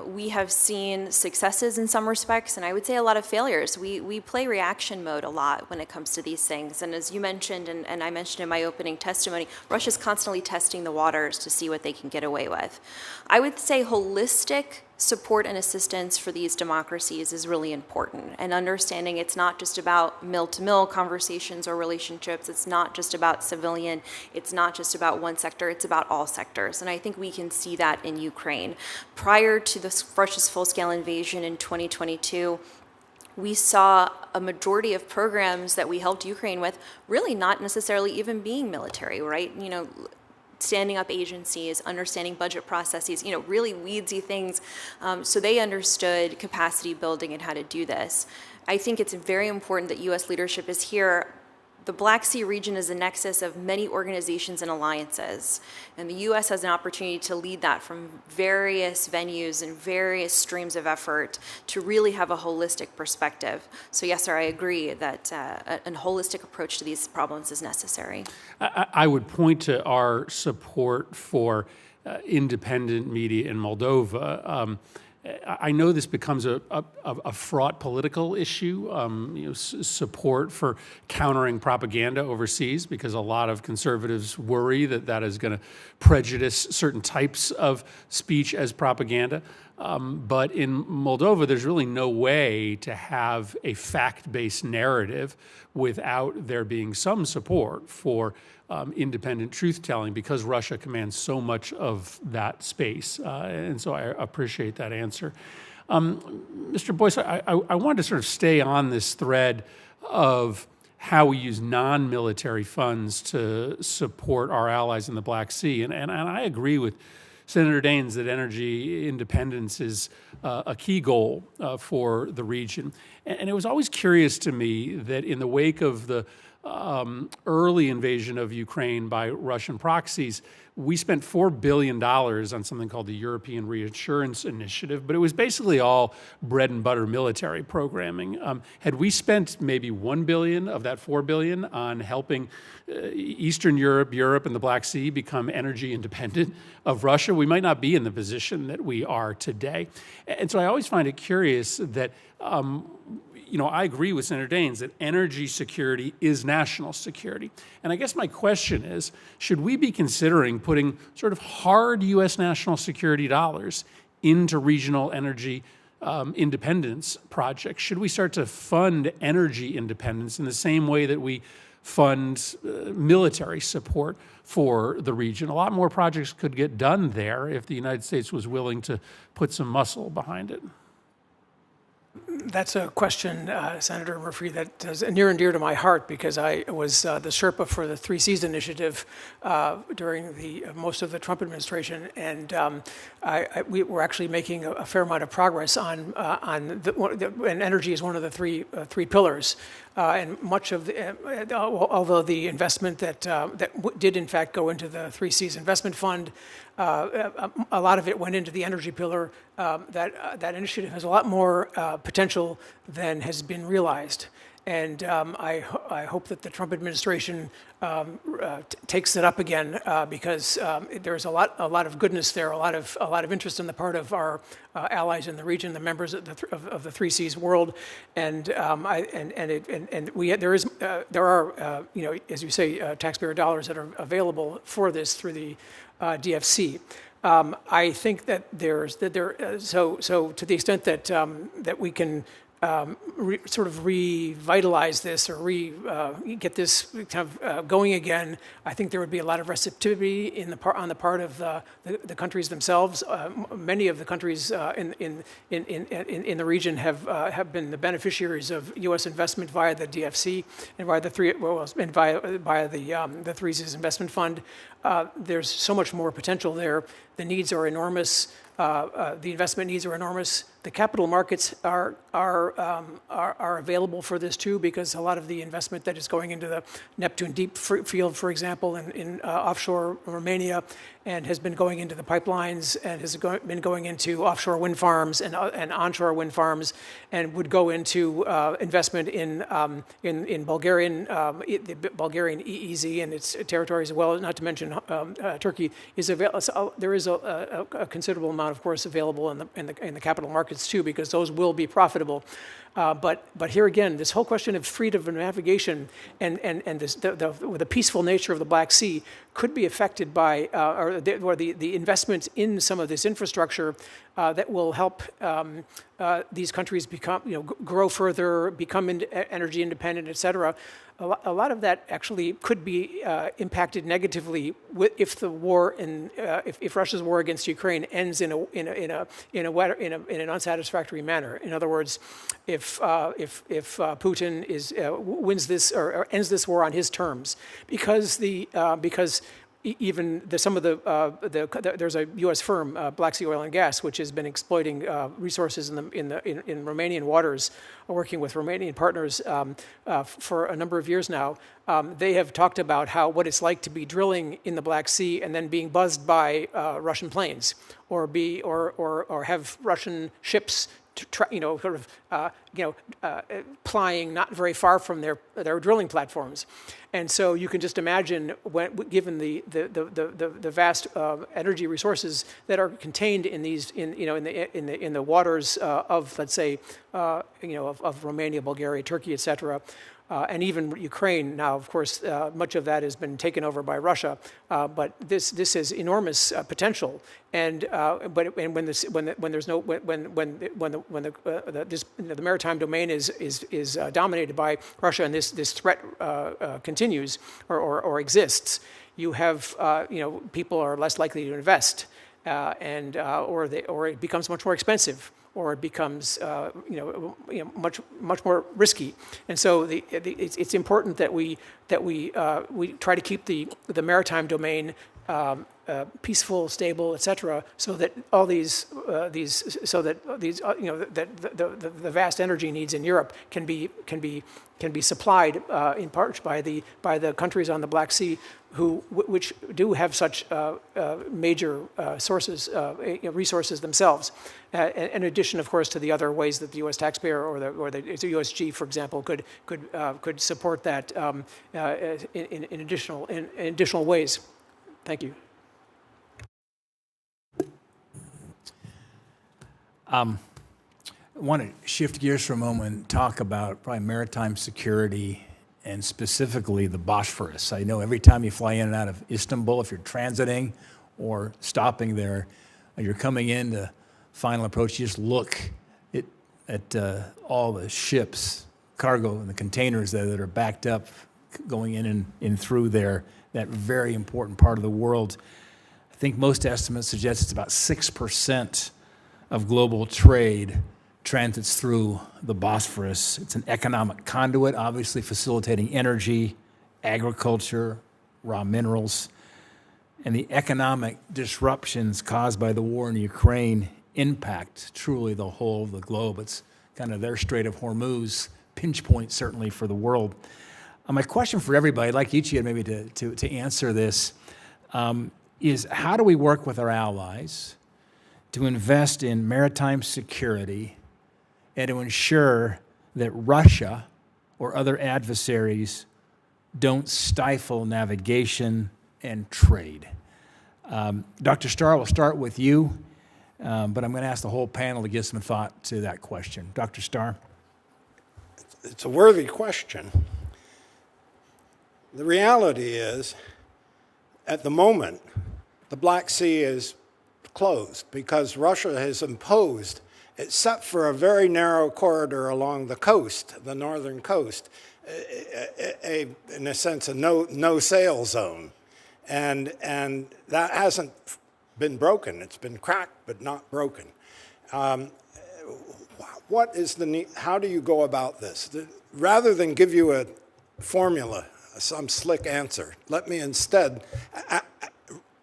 We have seen successes in some respects, and I would say a lot of failures. We play reaction mode a lot when it comes to these things. And as you mentioned, and I mentioned in my opening testimony, Russia's constantly testing the waters to see what they can get away with. I would say holistic support and assistance for these democracies is really important, and understanding it's not just about mill-to-mill conversations or relationships, it's not just about civilian, it's not just about one sector, it's about all sectors. And I think we can see that in Ukraine. Prior to Russia's full-scale invasion in 2022, we saw a majority of programs that we helped Ukraine with really not necessarily even being military, right? Standing up agencies, understanding budget processes, really weedsy things. So they understood capacity building and how to do this. I think it's very important that U.S. leadership is here. The Black Sea region is a nexus of many organizations and alliances, and the U.S. has an opportunity to lead that from various venues and various streams of effort to really have a holistic perspective. So yes, sir, I agree that a holistic approach to these problems is necessary. I would point to our support for independent media in Moldova. I know this becomes a fraught political issue, support for countering propaganda overseas, because a lot of conservatives worry that that is going to prejudice certain types of speech as propaganda. But in Moldova, there's really no way to have a fact-based narrative without there being some support for independent truth-telling, because Russia commands so much of that space. And so I appreciate that answer. Mr. Boyse, I wanted to sort of stay on this thread of how we use non-military funds to support our allies in the Black Sea. And I agree with Senator Daines that energy independence is a key goal for the region. And it was always curious to me that in the wake of the early invasion of Ukraine by Russian proxies, we spent $4 billion on something called the European Reassurance Initiative, but it was basically all bread and butter military programming. Had we spent maybe $1 billion of that $4 billion on helping Eastern Europe, and the Black Sea become energy independent of Russia, we might not be in the position that we are today. And so I always find it curious that I agree with Senator Daines that energy security is national security. And I guess my question is, should we be considering putting sort of hard U.S. national security dollars into regional energy independence projects? Should we start to fund energy independence in the same way that we fund military support for the region? A lot more projects could get done there if the United States was willing to put some muscle behind it. That's a question, Senator Murphy, that is near and dear to my heart, because I was the Sherpa for the Three Seas Initiative during most of the Trump administration, and we were actually making a fair amount of progress and energy is one of the three pillars. And much of although the investment that did in fact go into the Three Seas Investment Fund a lot of it went into the energy pillar. That initiative has a lot more potential than has been realized. And I hope that the Trump administration takes it up again because there's a lot of goodness there, a lot of interest on the part of our allies in the region, the members of the Three Seas world, and there are as you say taxpayer dollars that are available for this through the DFC. I think that so to the extent that that we can sort of revitalize this or get this kind of going again, I think there would be a lot of receptivity on the part of the countries themselves. Many of the countries in the region have been the beneficiaries of U.S. investment via the DFC and via the Three Seas Investment Fund. There's so much more potential there. The needs are enormous. The investment needs are enormous. The capital markets are available for this too, because a lot of the investment that is going into the Neptune Deep field, for example, in offshore Romania, and has been going into the pipelines, and has been going into offshore wind farms and onshore wind farms, and would go into investment in Bulgarian, the Bulgarian EEZ and its territories as well. Not to mention Turkey is available. There is a considerable amount, of course, available in the capital markets too, because those will be profitable. But here again, this whole question of freedom of navigation and the peaceful nature of the Black Sea could be affected by the investments in some of this infrastructure that will help these countries grow further, become energy independent, et cetera. A lot of that actually could be impacted negatively if the war if Russia's war against Ukraine ends in an unsatisfactory manner. In other words, if Putin wins this or ends this war on his terms, because even there's a U.S. firm, Black Sea Oil and Gas, which has been exploiting resources in Romanian waters, working with Romanian partners for a number of years now. They have talked about what it's like to be drilling in the Black Sea and then being buzzed by Russian planes, or have Russian ships plying not very far from their drilling platforms. And so you can just imagine, given the vast energy resources that are contained in these in the waters of, let's say, of Romania, Bulgaria, Turkey, etc. And even Ukraine now, of course, much of that has been taken over by Russia. But this has enormous potential. And when the maritime domain is dominated by Russia, and this threat continues or exists, you have people are less likely to invest, or it becomes much more expensive, or it becomes much more risky. And so it's important that we try to keep the maritime domain peaceful, stable, etc., so that all the vast energy needs in Europe can be supplied in part by the countries on the Black Sea which do have such major resources themselves. In addition, of course, to the other ways that the U.S. taxpayer or the USG, for example, could support that in additional ways. Thank you. I want to shift gears for a moment and talk about probably maritime security and specifically the Bosphorus. I know every time you fly in and out of Istanbul, if you're transiting or stopping there, you're coming in to final approach, you just look at all the ships, cargo, and the containers that are backed up going in and through there, that very important part of the world. I think most estimates suggest it's about 6% of global trade transits through the Bosphorus. It's an economic conduit, obviously facilitating energy, agriculture, raw minerals, and the economic disruptions caused by the war in Ukraine impact truly the whole of the globe. It's kind of their Strait of Hormuz, pinch point certainly for the world. My question for everybody, I'd like each of you maybe to answer this. is how do we work with our allies to invest in maritime security and to ensure that Russia or other adversaries don't stifle navigation and trade? Dr. Starr, we'll start with you, but I'm going to ask the whole panel to give some thought to that question. Dr. Starr? It's a worthy question. The reality is, at the moment, the Black Sea is closed because Russia has imposed, except for a very narrow corridor along the coast, the northern coast, in a sense, a no-sail zone. And that hasn't been broken. It's been cracked, but not broken. What is the need? How do you go about this? Rather than give you a formula, some slick answer, let me instead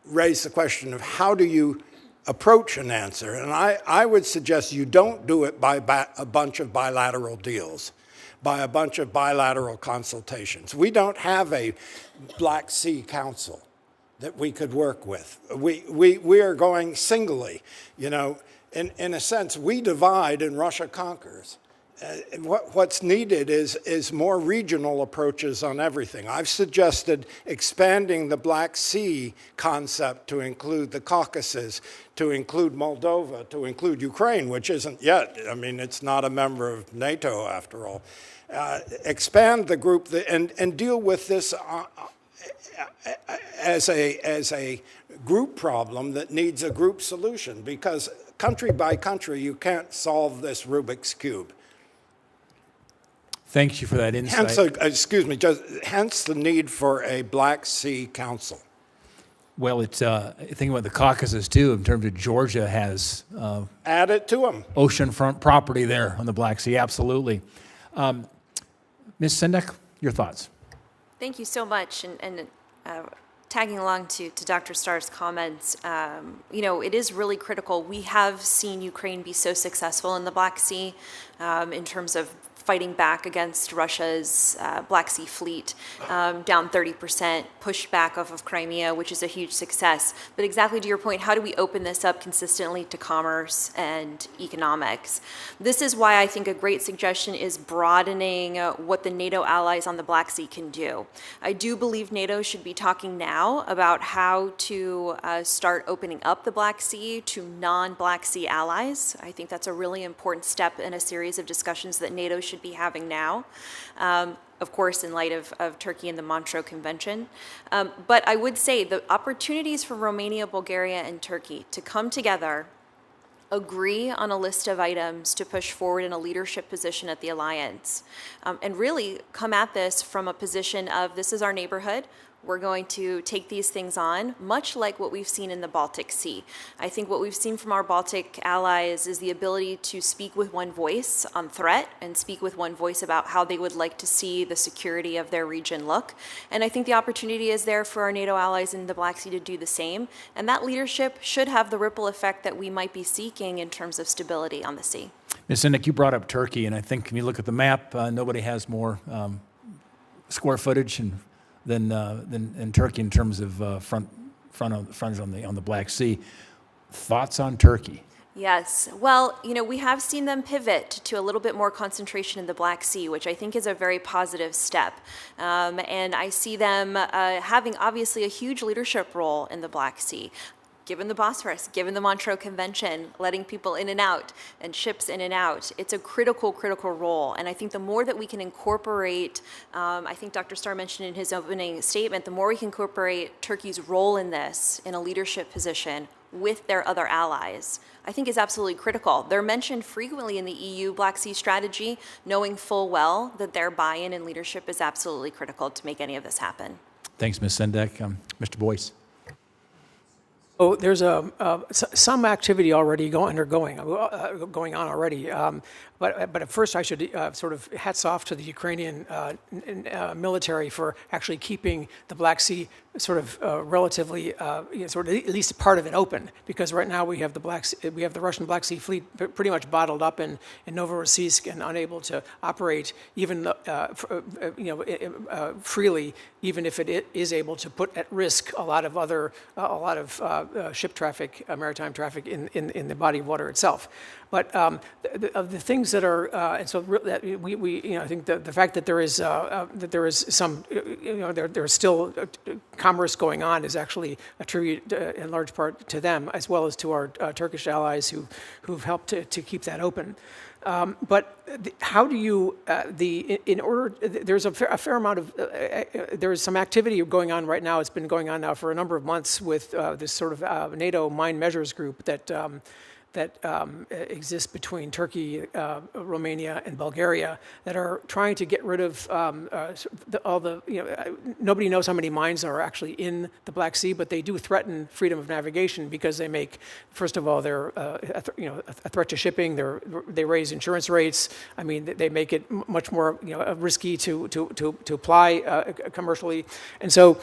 raise the question of how do you approach an answer? And I would suggest you don't do it by a bunch of bilateral deals, by a bunch of bilateral consultations. We don't have a Black Sea Council that we could work with. We are going singly. You know, in a sense, we divide and Russia conquers. What's needed is more regional approaches on everything. I've suggested expanding the Black Sea concept to include the Caucasus, to include Moldova, to include Ukraine, which isn't yet. I mean, it's not a member of NATO after all. Expand the group and deal with this as a group problem that needs a group solution, because country by country, you can't solve this Rubik's Cube. Thank you for that insight. Hence the need for a Black Sea Council. Well, it's think about the Caucasus too. In terms of Georgia has Add it to them. oceanfront property there on the Black Sea. Absolutely. Ms. Sendak, your thoughts? Thank you so much. And tagging along to Dr. Starr's comments, you know, it is really critical. We have seen Ukraine be so successful in the Black Sea in terms of fighting back against Russia's Black Sea fleet, down 30%, pushed back off of Crimea, which is a huge success. But exactly to your point, how do we open this up consistently to commerce and economics? This is why I think a great suggestion is broadening what the NATO allies on the Black Sea can do. I do believe NATO should be talking now about how to start opening up the Black Sea to non-Black Sea allies. I think that's a really important step in a series of discussions that NATO should be having now, of course, in light of Turkey and the Montreux Convention. But I would say the opportunities for Romania, Bulgaria, and Turkey to come together, agree on a list of items to push forward in a leadership position at the alliance, and really come at this from a position of this is our neighborhood. We're going to take these things on, much like what we've seen in the Baltic Sea. I think what we've seen from our Baltic allies is the ability to speak with one voice on threat and speak with one voice about how they would like to see the security of their region look. And I think the opportunity is there for our NATO allies in the Black Sea to do the same. And that leadership should have the ripple effect that we might be seeking in terms of stability on the sea. Ms. Sendak, you brought up Turkey, and I think when you look at the map, nobody has more square footage than Turkey in terms of frontage on the Black Sea. Thoughts on Turkey? Yes. Well, you know, we have seen them pivot to a little bit more concentration in the Black Sea, which I think is a very positive step. And I see them having obviously a huge leadership role in the Black Sea. Given the Bosphorus, given the Montreux Convention, letting people in and out and ships in and out, it's a critical role. And I think the more that we can incorporate, I think Dr. Starr mentioned in his opening statement, the more we can incorporate Turkey's role in this in a leadership position with their other allies, I think is absolutely critical. They're mentioned frequently in the EU Black Sea strategy, knowing full well that their buy-in and leadership is absolutely critical to make any of this happen. Thanks, Ms. Sendak. Mr. Boyse. Oh, there's some activity already going on already. But at first, I should sort of hats off to the Ukrainian military for actually keeping the Black Sea sort of relatively, sort of at least part of it open, because right now we have the Russian Black Sea Fleet pretty much bottled up in Novorossiysk and unable to operate even freely, even if it is able to put at risk a lot of ship traffic, maritime traffic in the body of water itself. But of the things that are, and so that I think the fact that there is some, there's still commerce going on is actually a tribute in large part to them, as well as to our Turkish allies who've helped to keep that open. But how do you, there's a fair amount of, there's some activity going on right now. It's been going on now for a number of months with this sort of NATO mine measures group that exists between Turkey, Romania, and Bulgaria that are trying to get rid of nobody knows how many mines are actually in the Black Sea, but they do threaten freedom of navigation because they make, first of all, they're a threat to shipping. They raise insurance rates. I mean, they make it much more risky to apply commercially. And so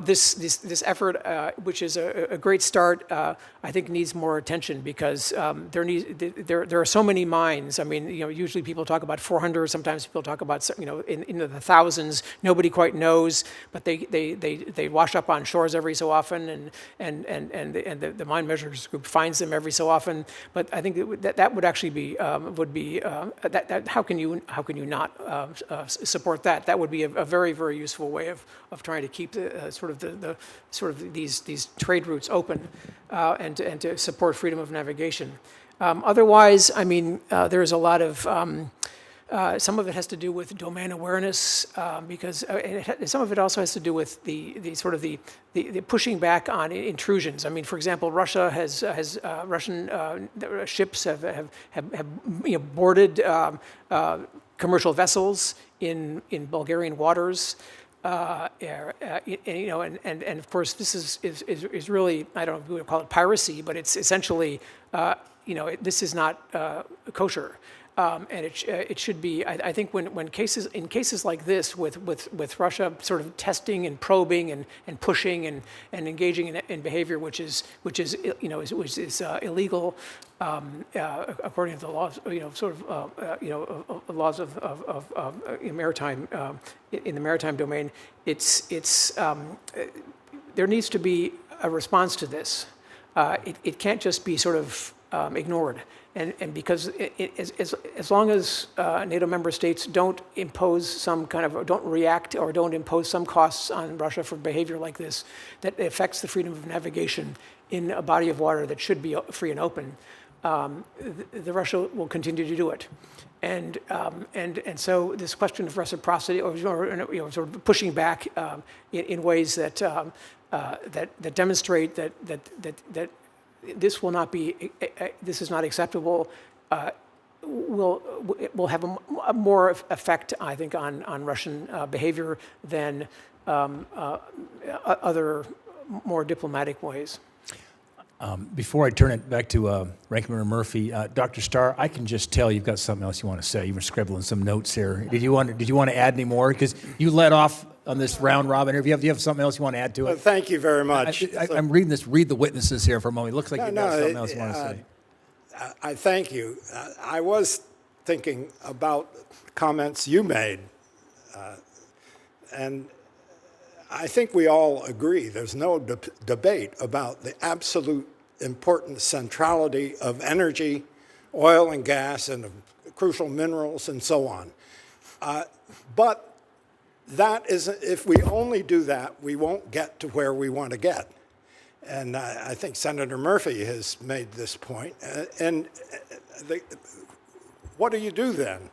this effort, which is a great start, I think needs more attention because there are so many mines. I mean, usually people talk about 400. Sometimes people talk about in the thousands. Nobody quite knows, but they wash up on shores every so often, and the mine measures group finds them every so often. But I think that would actually be how can you not support that? That would be a very, very useful way of trying to keep the these trade routes open and to support freedom of navigation. Otherwise, I mean, there's a lot of, some of it has to do with domain awareness, because some of it also has to do with the pushing back on intrusions. I mean, for example, Russia has Russian ships have boarded commercial vessels in Bulgarian waters. And of course, this is really, I don't know if we would call it piracy, but it's essentially, this is not kosher. And it should be. I think in cases like this, with Russia sort of testing and probing and pushing and engaging in behavior which is illegal according to the laws, laws of maritime in the maritime domain. There needs to be a response to this. It can't just be sort of ignored. And because as long as NATO member states don't impose don't react or don't impose some costs on Russia for behavior like this, that affects the freedom of navigation in a body of water that should be free and open, the Russia will continue to do it. And so this question of reciprocity or sort of pushing back in ways that demonstrate that this will not be. This is not acceptable. Will have a more effect, I think, on Russian behavior than other more diplomatic ways. Before I turn it back to Ranking Member Murphy, Dr. Starr, I can just tell you've got something else you want to say. You were scribbling some notes here. Did you want to add any more? Because you led off on this round robin interview. Do you have something else you want to add to it? Thank you very much. I'm reading this. Read the witnesses here for a moment. It looks like you've got something else you want to say. I thank you. I was thinking about comments you made, and I think we all agree there's no debate about the absolute important centrality of energy, oil and gas, and crucial minerals and so on. But that isn't, if we only do that, we won't get to where we want to get. And I think Senator Murphy has made this point. What do you do then?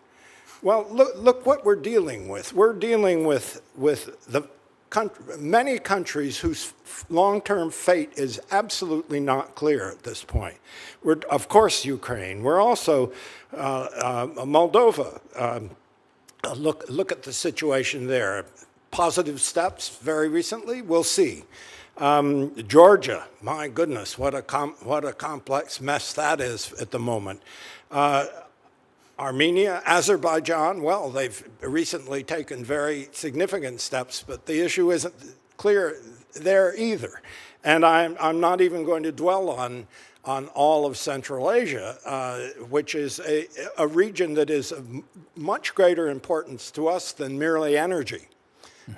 Well, look what we're dealing with. We're dealing with the many countries whose long-term fate is absolutely not clear at this point. We're, of course, Ukraine. We're also Moldova. Look at the situation there. Positive steps very recently. We'll see. Georgia, my goodness, what a complex mess that is at the moment. Armenia, Azerbaijan, well, they've recently taken very significant steps, but the issue isn't clear. there either. And I'm not even going to dwell on all of Central Asia, which is a region that is of much greater importance to us than merely energy,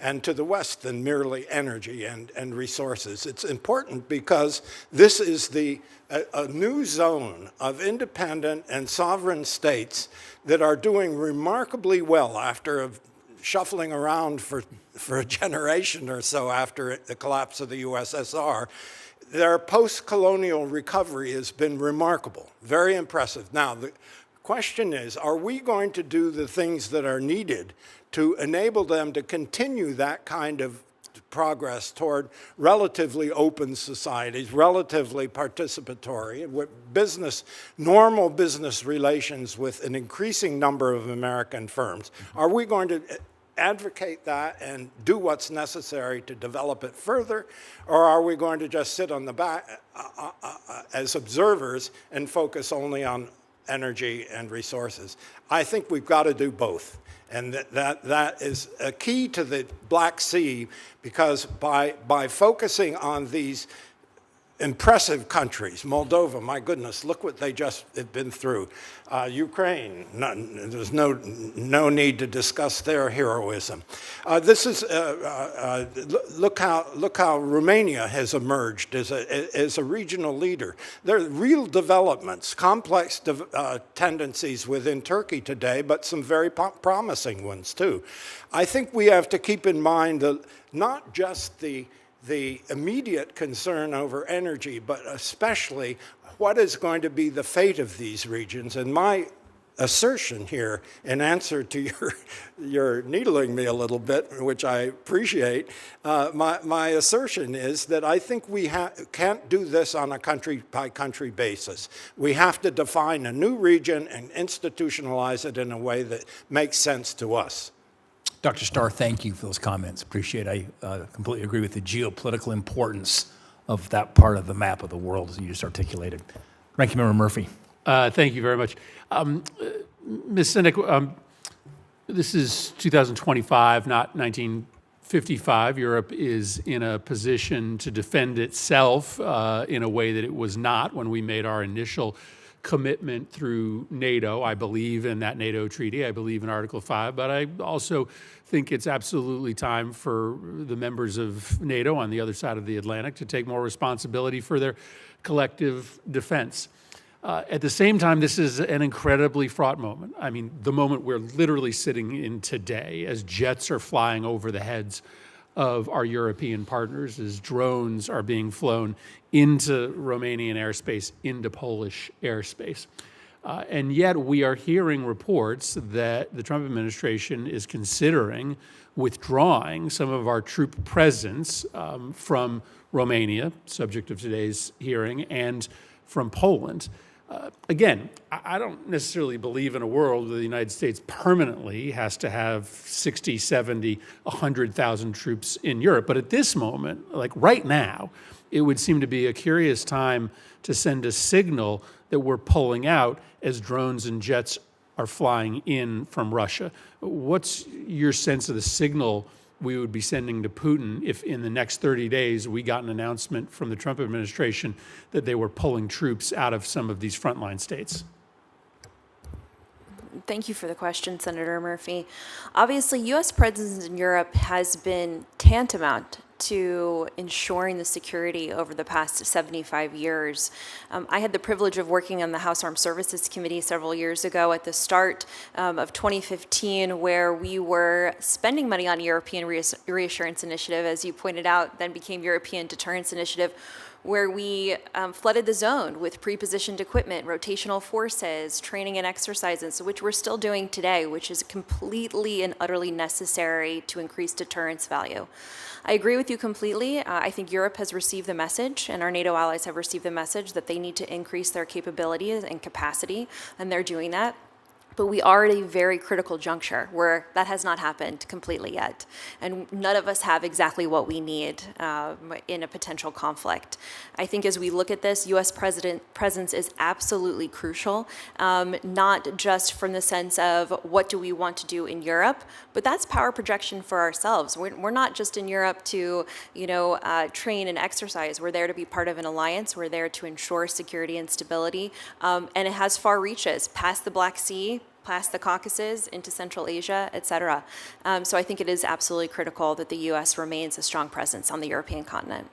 and to the West than merely energy and resources. It's important because this is a new zone of independent and sovereign states that are doing remarkably well after shuffling around for a generation or so after the collapse of the USSR. Their post-colonial recovery has been remarkable, very impressive. Now, the question is, are we going to do the things that are needed to enable them to continue that kind of progress toward relatively open societies, relatively participatory, with normal business relations with an increasing number of American firms? Are we going to advocate that and do what's necessary to develop it further, or are we going to just sit on the back as observers and focus only on energy and resources? I think we've got to do both. And that is a key to the Black Sea, because by focusing on these impressive countries, Moldova, my goodness, look what they just have been through. Ukraine, there's no need to discuss their heroism. This is look how Romania has emerged as a regional leader. There are real developments, complex tendencies within Turkey today, but some very promising ones too. I think we have to keep in mind that not just the immediate concern over energy, but especially what is going to be the fate of these regions. And my assertion here, in answer to your needling me a little bit, which I appreciate, my assertion is that I think we can't do this on a country-by-country basis. We have to define a new region and institutionalize it in a way that makes sense to us. Dr. Starr, thank you for those comments. Appreciate it. I completely agree with the geopolitical importance of that part of the map of the world, as you just articulated. Ranking Member Murphy. Thank you very much. Ms. Sendak, this is 2025, not 1955. Europe is in a position to defend itself in a way that it was not when we made our initial commitment through NATO. I believe in that NATO treaty. I believe in Article 5, but I also think it's absolutely time for the members of NATO on the other side of the Atlantic to take more responsibility for their collective defense. At the same time, this is an incredibly fraught moment. I mean, the moment we're literally sitting in today as jets are flying over the heads of our European partners, as drones are being flown into Romanian airspace, into Polish airspace. And yet we are hearing reports that the Trump administration is considering withdrawing some of our troop presence from Romania, subject of today's hearing, and from Poland. Again, I don't necessarily believe in a world where the United States permanently has to have 60, 70, 100,000 troops in Europe. But at this moment, like right now, it would seem to be a curious time to send a signal that we're pulling out as drones and jets are flying in from Russia. What's your sense of the signal we would be sending to Putin if in the next 30 days we got an announcement from the Trump administration that they were pulling troops out of some of these frontline states? Thank you for the question, Senator Murphy. Obviously, U.S. presence in Europe has been tantamount to ensuring the security over the past 75 years. I had the privilege of working on the House Armed Services Committee several years ago at the start of 2015, where we were spending money on European Reassurance Initiative, as you pointed out, then became European Deterrence Initiative, where we flooded the zone with pre-positioned equipment, rotational forces, training and exercises, which we're still doing today, which is completely and utterly necessary to increase deterrence value. I agree with you completely. I think Europe has received the message, and our NATO allies have received the message that they need to increase their capabilities and capacity, and they're doing that. But we are at a very critical juncture where that has not happened completely yet. And none of us have exactly what we need in a potential conflict. I think as we look at this, U.S. presence is absolutely crucial, not just from the sense of what do we want to do in Europe, but that's power projection for ourselves. We're not just in Europe to, train and exercise. We're there to be part of an alliance. We're there to ensure security and stability. And it has far reaches past the Black Sea, past the Caucasus, into Central Asia, et cetera. So I think it is absolutely critical that the U.S. remains a strong presence on the European continent.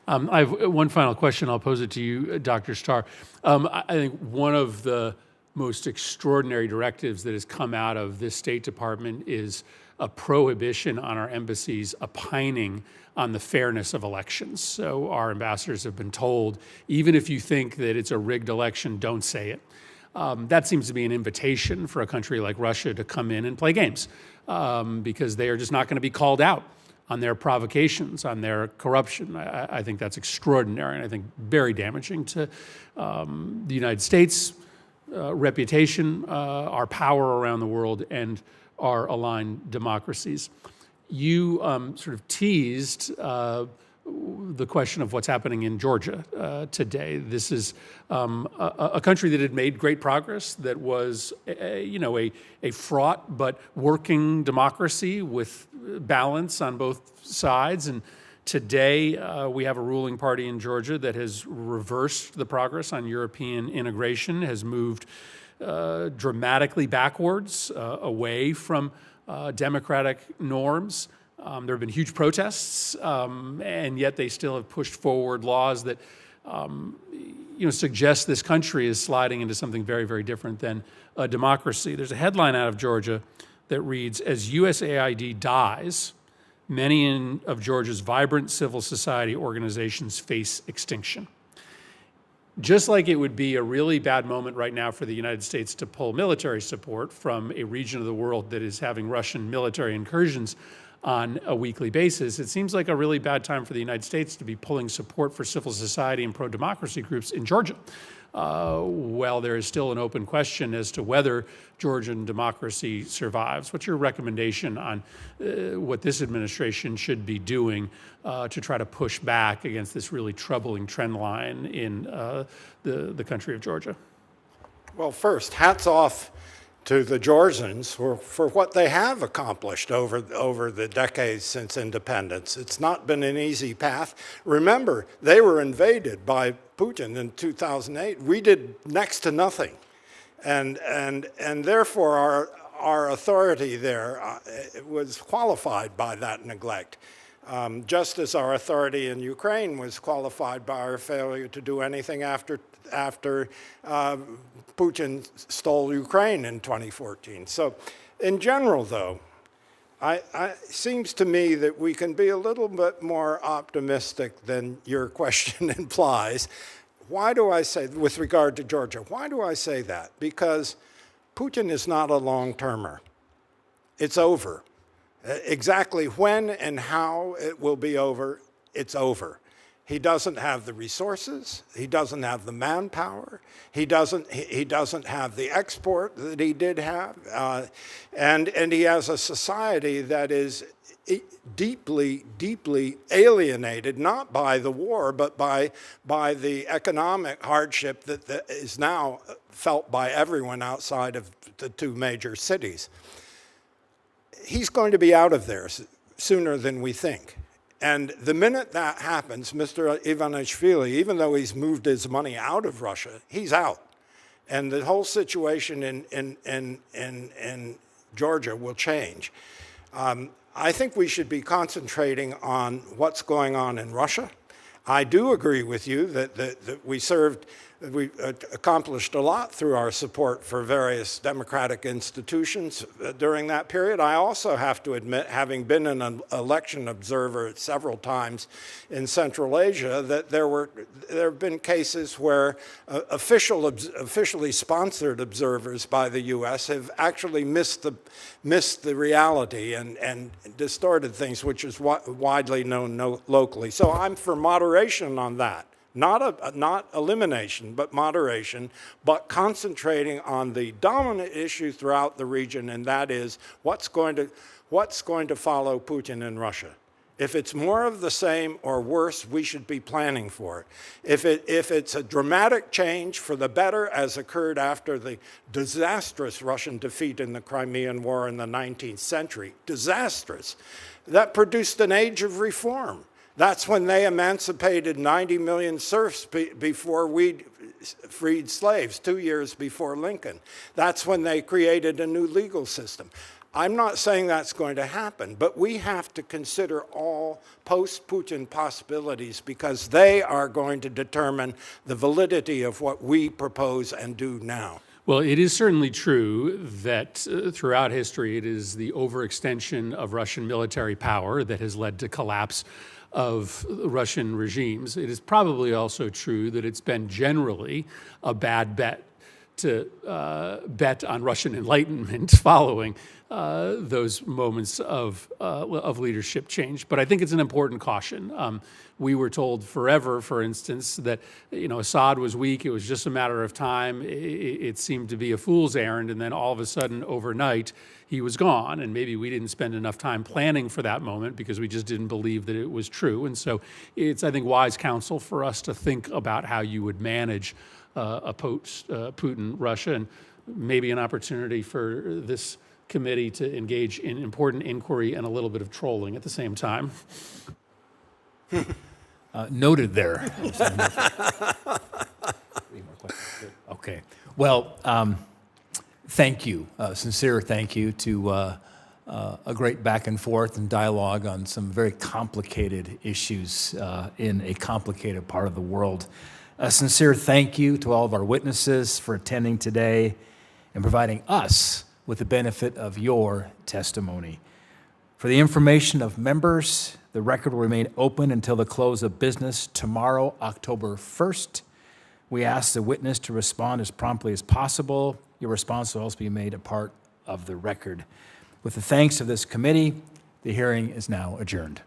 I have one final question. I'll pose it to you, Dr. Starr. I think one of the most extraordinary directives that has come out of this State Department is a prohibition on our embassies opining on the fairness of elections. So our ambassadors have been told, even if you think that it's a rigged election, don't say it. That seems to be an invitation for a country like Russia to come in and play games because they are just not going to be called out on their provocations, on their corruption. I think that's extraordinary and I think very damaging to the United States' reputation, our power around the world, and our aligned democracies. You sort of teased the question of what's happening in Georgia today. This is a country that had made great progress, that was a fraught but working democracy with balance on both sides. And today we have a ruling party in Georgia that has reversed the progress on European integration, has moved dramatically backwards away from democratic norms. There have been huge protests, and yet they still have pushed forward laws that suggest this country is sliding into something very, very different than a democracy. There's a headline out of Georgia that reads, "As USAID dies, many of Georgia's vibrant civil society organizations face extinction." Just like it would be a really bad moment right now for the United States to pull military support from a region of the world that is having Russian military incursions on a weekly basis, it seems like a really bad time for the United States to be pulling support for civil society and pro-democracy groups in Georgia. Well, there is still an open question as to whether Georgian democracy survives. What's your recommendation on what this administration should be doing to try to push back against this really troubling trend line in the country of Georgia? Well, first, hats off to the Georgians for what they have accomplished over the decades since independence. It's not been an easy path. Remember, they were invaded by Putin in 2008. We did next to nothing. And therefore, our authority there was qualified by that neglect. Just as our authority in Ukraine was qualified by our failure to do anything after Putin stole Ukraine in 2014. So in general, though, it seems to me that we can be a little bit more optimistic than your question implies. Why do I say, with regard to Georgia, why do I say that? Because Putin is not a long-termer. It's over. Exactly when and how it will be over, it's over. He doesn't have the resources. He doesn't have the manpower. He doesn't have the export that he did have, and he has a society that is deeply, deeply alienated, not by the war, but by the economic hardship that is now felt by everyone outside of the two major cities. He's going to be out of there sooner than we think. And the minute that happens, Mr. Ivanishvili, even though he's moved his money out of Russia, he's out. And the whole situation in Georgia will change. I think we should be concentrating on what's going on in Russia. I do agree with you that we accomplished a lot through our support for various democratic institutions during that period. I also have to admit, having been an election observer several times in Central Asia, that there have been cases where officially sponsored observers by the U.S. have actually missed the reality and distorted things, which is widely known locally. So I'm for moderation on that. not elimination, but moderation, but concentrating on the dominant issue throughout the region, and that is what's going to follow Putin in Russia. If it's more of the same or worse, we should be planning for it. If it's a dramatic change for the better, as occurred after the disastrous Russian defeat in the Crimean War in the 19th century, disastrous, that produced an age of reform. That's when they emancipated 90 million serfs before we freed slaves, 2 years before Lincoln. That's when they created a new legal system. I'm not saying that's going to happen, but we have to consider all post-Putin possibilities because they are going to determine the validity of what we propose and do now. Well, it is certainly true that throughout history, it is the overextension of Russian military power that has led to collapse of Russian regimes. It is probably also true that it's been generally a bad bet to bet on Russian enlightenment following those moments of leadership change. But I think it's an important caution. We were told forever, for instance, that Assad was weak. It was just a matter of time. It seemed to be a fool's errand, and then all of a sudden, overnight, he was gone. And maybe we didn't spend enough time planning for that moment because we just didn't believe that it was true. And so it's, I think, wise counsel for us to think about how you would manage a post-Putin Russia, and maybe an opportunity for this committee to engage in important inquiry and a little bit of trolling at the same time. Noted there. Okay. Well, thank you. Sincere thank you to a great back and forth and dialogue on some very complicated issues in a complicated part of the world. A sincere thank you to all of our witnesses for attending today and providing us with the benefit of your testimony. For the information of members, the record will remain open until the close of business tomorrow, October 1st. We ask the witness to respond as promptly as possible. Your response will also be made a part of the record. With the thanks of this committee, the hearing is now adjourned.